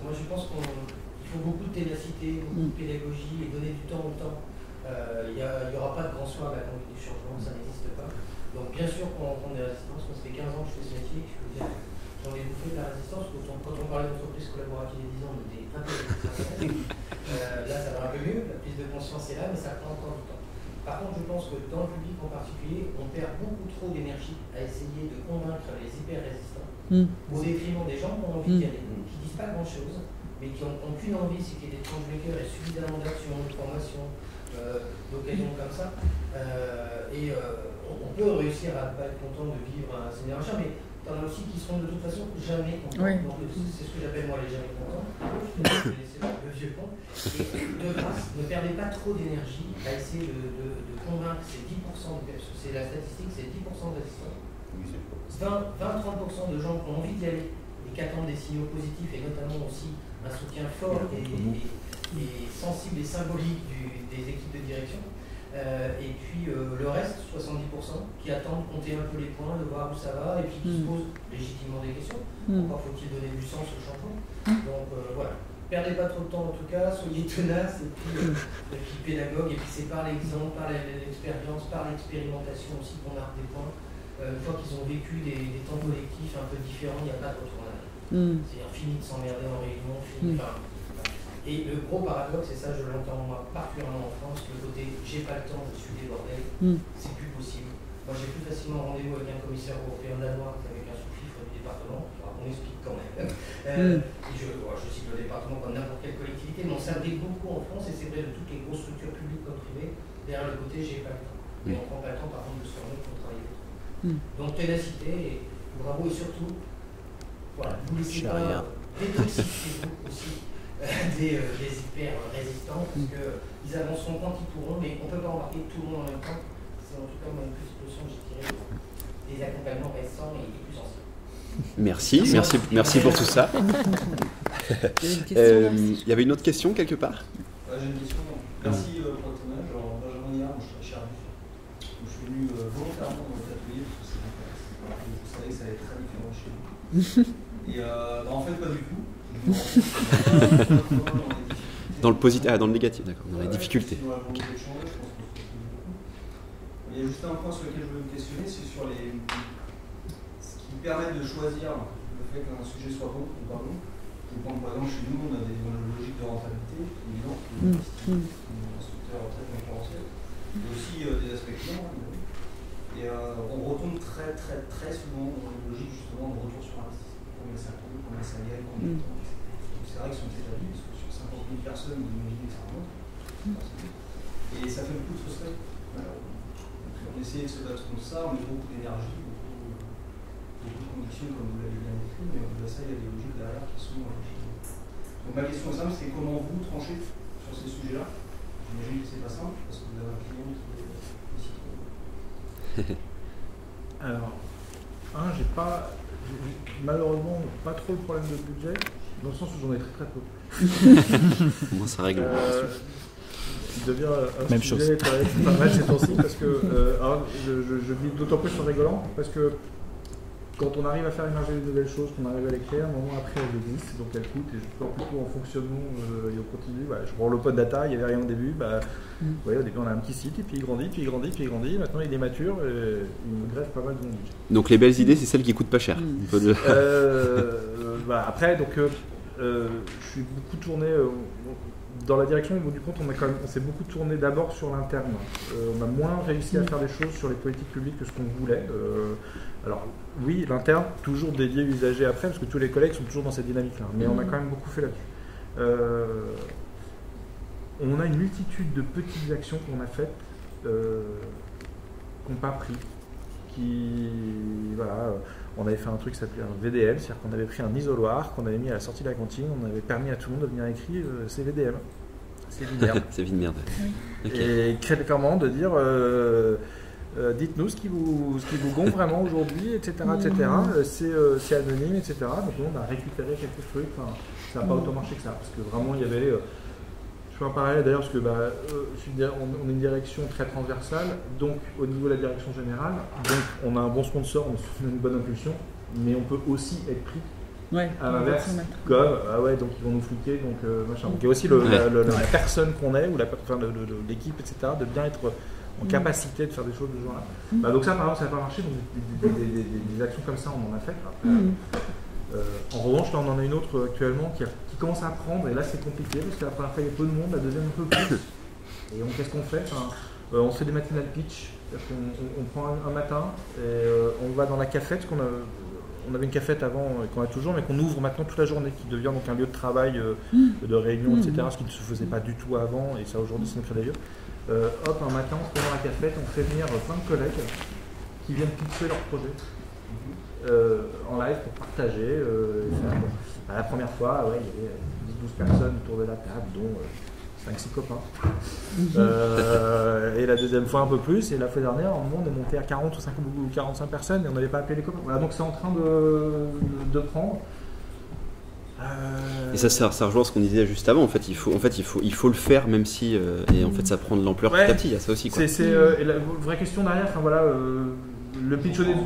Moi, je pense qu'il faut beaucoup de ténacité, beaucoup de pédagogie et donner du temps au temps. Il n'y aura pas de grand soir à la conduite du changement, ça n'existe pas. Donc bien sûr qu'on est résistance, moi ça fait 15 ans que je fais ce métier, je peux dire j'en ai bouffé de la résistance, quand on parlait d'entreprise collaborative il y a 10 ans, on était un peu là ça va un peu mieux, la prise de conscience est là, mais ça prend encore du temps. Par contre je pense que dans le public en particulier, on perd beaucoup trop d'énergie à essayer de convaincre les hyper résistants, au détriment des gens qui ont envie d'y aller, qui ne disent pas grand chose, mais qui n'ont qu'une envie, c'est qu'il y ait des changemakers et suffisamment d'actions, de formation, d'occasions comme ça. On peut réussir à ne pas être content de vivre un séminaire machin, mais t'en as aussi qui seront de toute façon jamais contents. Donc c'est ce que j'appelle moi les jamais contents. Je vais laisser le vieux con. Et de grâce, ne perdez pas trop d'énergie à essayer de convaincre ces 10%, c'est la statistique, c'est 10% d'assistants. 20-30% de gens qui ont envie d'y aller et qui attendent des signaux positifs et notamment aussi un soutien fort et sensible et symbolique des équipes de direction. Et puis le reste, 70%, qui attendent de compter un peu les points, de voir où ça va, et puis qui se posent légitimement des questions. Pourquoi faut-il donner du sens au changement? Donc voilà, perdez pas trop de temps en tout cas, soyez tenaces et puis pédagogue, et puis c'est par l'exemple, par l'expérience, par l'expérimentation aussi qu'on marque des points. une fois qu'ils ont vécu des temps collectifs un peu différents, il n'y a pas de retour en arrière. C'est-à-dire fini de s'emmerder en réunion, fini. Et le gros paradoxe, et ça je l'entends moi particulièrement en France, le côté j'ai pas le temps, je suis débordé, c'est plus possible. Moi j'ai plus facilement rendez-vous avec un commissaire européen danois qu'avec un sous-fifre du département, on explique quand même. Je cite le département comme n'importe quelle collectivité, mais on s'implique beaucoup en France, et c'est vrai de toutes les grosses structures publiques comme privées, derrière le côté j'ai pas le temps. Mais on prend pas le temps par contre de se remettre pour travailler. Donc ténacité, et bravo, et surtout, voilà, vous laissez pas détoxifier aussi des hyper résistants, parce qu'ils avanceront quand ils pourront, mais on ne peut pas embarquer tout le monde en même temps. C'est en tout cas moi une petite leçon que j'ai tirée des accompagnements récents et plus anciens. Merci pour tout ça. Il y avait une autre question quelque part? J'ai une question. Merci pour le témoignage. Benjamin Hillard, je suis chez Arbus. Je suis venu volontairement dans votre atelier parce que c'est intéressant. Vous savez que ça va être très différent chez vous. Et en fait, pas du tout. Dans le positif, dans le négatif, d'accord, dans les difficultés. Dans la volonté de changer, je pense qu'on se retrouve beaucoup. Il y a juste un point sur lequel je veux me questionner, c'est sur ce qui permet de choisir le fait qu'un sujet soit bon ou pas bon. Je prends par exemple chez nous, on a une logique de rentabilité, évident, instructeur en retraite concurrentiel, mais aussi des aspects clients. Et on retombe très souvent dans une logique justement de retour sur investissement. Combien ça coûte, combien ça gagne, combien de temps, etc. C'est vrai que sur cette année, parce que sur 50 000 personnes, vous imaginez que ça remonte. Et ça fait beaucoup de frustrer. On essaie de se battre contre ça, on met beaucoup d'énergie, beaucoup de convictions, comme vous l'avez bien décrit, mais au-delà de ça, il y a des logiques derrière qui sont. Donc ma question est simple, c'est comment vous tranchez sur ces sujets-là. J'imagine que c'est pas simple, parce que vous avez un client qui est citoyen. Alors, j'ai malheureusement pas trop le problème de budget, dans le sens où j'en ai très peu. Moi, ça règle. Il devient un sujet pas mal ces temps-ci, parce que je vis d'autant plus en rigolant, parce que quand on arrive à faire émerger de nouvelles choses, qu'on arrive à les créer, un moment après elles existent, donc elles coûtent, et je peux plutôt en fonctionnement et au continu. Je prends le pot de data, il n'y avait rien au début. Au début on a un petit site, et puis il grandit, maintenant il est mature, et il me greffe pas mal de mon budget. Donc les belles idées, c'est celles qui coûtent pas cher. Après, je suis beaucoup tourné dans la direction, au bout du compte, on s'est beaucoup tourné d'abord sur l'interne. On a moins réussi à faire des choses sur les politiques publiques que ce qu'on voulait. Alors oui, l'interne, toujours dédié usager après, parce que tous les collègues sont toujours dans cette dynamique-là. Mais on a quand même beaucoup fait là-dessus. On a une multitude de petites actions qu'on a faites, qu'on n'a pas pris. On avait fait un truc qui s'appelait un VDM, c'est-à-dire qu'on avait pris un isoloir, qu'on avait mis à la sortie de la cantine, on avait permis à tout le monde de venir écrire c'est VDM. C'est vide merde. C'est vide merde. Okay. Et clairement de dire dites-nous ce qui vous gonfle vraiment aujourd'hui, etc. C'est anonyme, etc. Donc on a récupéré quelques trucs. Ça n'a pas autant marché que ça, parce que vraiment il y avait je fais un parallèle d'ailleurs, parce que on est une direction très transversale, donc au niveau de la direction générale, donc on a un bon sponsor, on a une bonne impulsion, mais on peut aussi être pris à l'inverse, comme donc ils vont nous fliquer, donc machin. Donc il y a aussi la personne qu'on est, ou l'équipe, etc., de bien être en capacité de faire des choses de ce genre-là. Donc ça, par exemple, ça n'a pas marché, donc des actions comme ça, on en a fait. En revanche, là, on en a une autre actuellement qui commence à prendre, et là, c'est compliqué, parce que la première fois, il y a peu de monde, la deuxième, un peu plus. Et qu'est-ce qu'on fait? On se fait des matinales pitch, on prend un matin, et on va dans la cafette, parce on avait une cafette avant, qu'on a toujours, mais qu'on ouvre maintenant toute la journée, qui devient donc un lieu de travail, de réunion, etc., ce qui ne se faisait pas du tout avant, et ça, aujourd'hui, c'est notre lieu. Un matin, on se prend dans la cafette, on fait venir plein de collègues qui viennent pitcher leur projet en live pour partager. La première fois, il y avait 10-12 personnes autour de la table, dont 5-6 copains. Et la deuxième fois un peu plus, et la fois dernière, on est monté à 40 ou 45 personnes et on n'avait pas appelé les copains. Voilà, donc c'est en train de prendre. Et ça rejoint ce qu'on disait juste avant. En fait, il faut le faire, même si et en fait ça prend de l'ampleur petit à petit. Il y a ça aussi, quoi. C'est la vraie question derrière. Le pitch au début.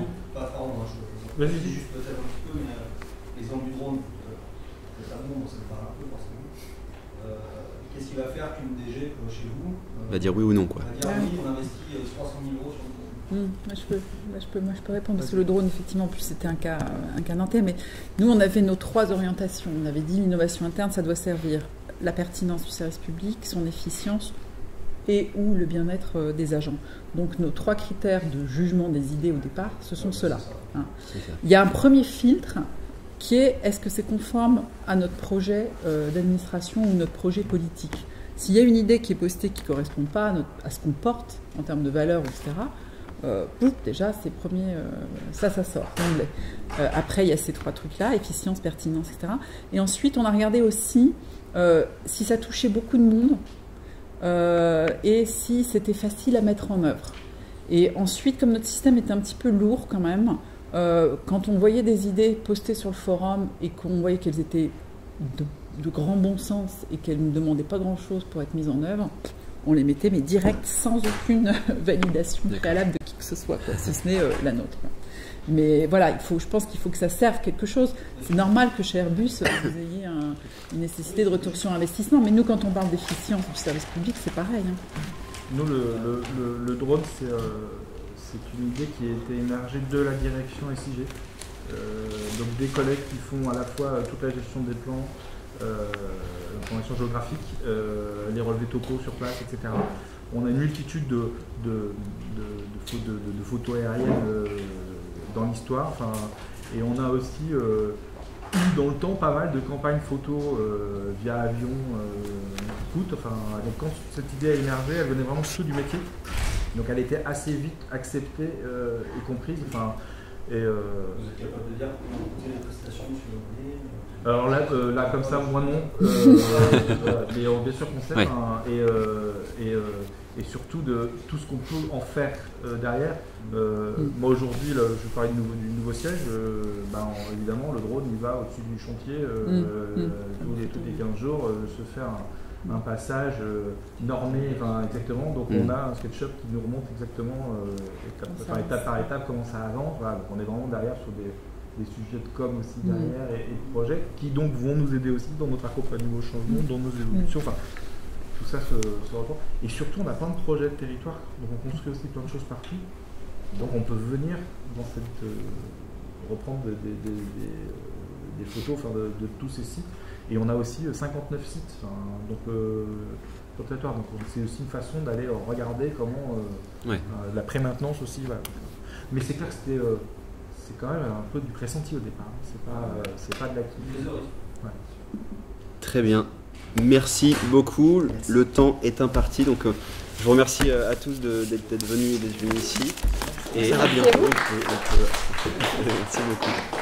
Vas-y, juste peut-être un petit peu l'exemple du drone. Ça me parle un peu forcément. Qu'est-ce qui va faire qu'une DG chez vous va dire oui ou non, quoi. Va dire oui, on investit 300 000 € sur le drone. Moi, je peux répondre, parce que le drone, effectivement, en plus, c'était un cas nantais, mais nous, on avait nos 3 orientations. On avait dit l'innovation interne, ça doit servir la pertinence du service public, son efficience et ou le bien-être des agents. Donc, nos 3 critères de jugement des idées au départ, ce sont ceux-là. Hein. Il y a un premier filtre qui est, est-ce que c'est conforme à notre projet d'administration ou notre projet politique? S'il y a une idée qui est postée qui ne correspond pas à ce qu'on porte en termes de valeurs, etc., déjà, c'est premier, ça sort, d'emblée. Après, il y a ces 3 trucs-là, efficience, pertinence, etc. Et ensuite, on a regardé aussi si ça touchait beaucoup de monde et si c'était facile à mettre en œuvre. Et ensuite, comme notre système était un petit peu lourd quand même, quand on voyait des idées postées sur le forum et qu'on voyait qu'elles étaient de grand bon sens et qu'elles ne demandaient pas grand-chose pour être mises en œuvre, on les mettait, mais direct, sans aucune validation préalable de qui que ce soit, quoi, si ce n'est la nôtre. Mais voilà, je pense qu'il faut que ça serve quelque chose. C'est normal que chez Airbus, vous ayez une nécessité de retour sur investissement, mais nous, quand on parle d'efficience du service public, c'est pareil. Hein. Nous, le drone, c'est une idée qui a été émergée de la direction SIG. Donc des collègues qui font à la fois toute la gestion des plans, l'information géographique, les relevés topos sur place, etc. On a une multitude de photos aériennes dans l'histoire, et on a aussi eu dans le temps pas mal de campagnes photo via avion, donc quand cette idée a émergé, elle venait vraiment plutôt du métier, donc elle était assez vite acceptée et comprise. Vous êtes capable de dire comment coûtait les prestations sur le alors là, comme ça, moi non. Mais bien sûr qu'on sait. Ouais. Et surtout de tout ce qu'on peut en faire derrière. Moi aujourd'hui, je vais parler du nouveau siège. Évidemment, le drone, il va au-dessus du chantier tous les 15 jours se faire un passage normé, exactement. Donc on a un SketchUp qui nous remonte exactement étape par étape comment ça avance. Voilà, donc on est vraiment derrière sur des sujets de com aussi derrière et de projets qui donc vont nous aider aussi dans notre accompagnement au changement, dans nos évolutions. Tout ça se rapporte. Et surtout, on a plein de projets de territoire, donc on construit aussi plein de choses partout. Donc on peut venir dans reprendre des photos de tous ces sites. Et on a aussi 59 sites sur le territoire. Donc c'est aussi une façon d'aller regarder comment la pré-maintenance aussi. Voilà. Mais c'est clair que c'est quand même un peu du pressenti au départ. C'est pas de l'activité. Ouais. Très bien. Merci beaucoup. Merci. Le temps est imparti. Donc je vous remercie à tous d'être venus ici. Et à bientôt. Merci beaucoup.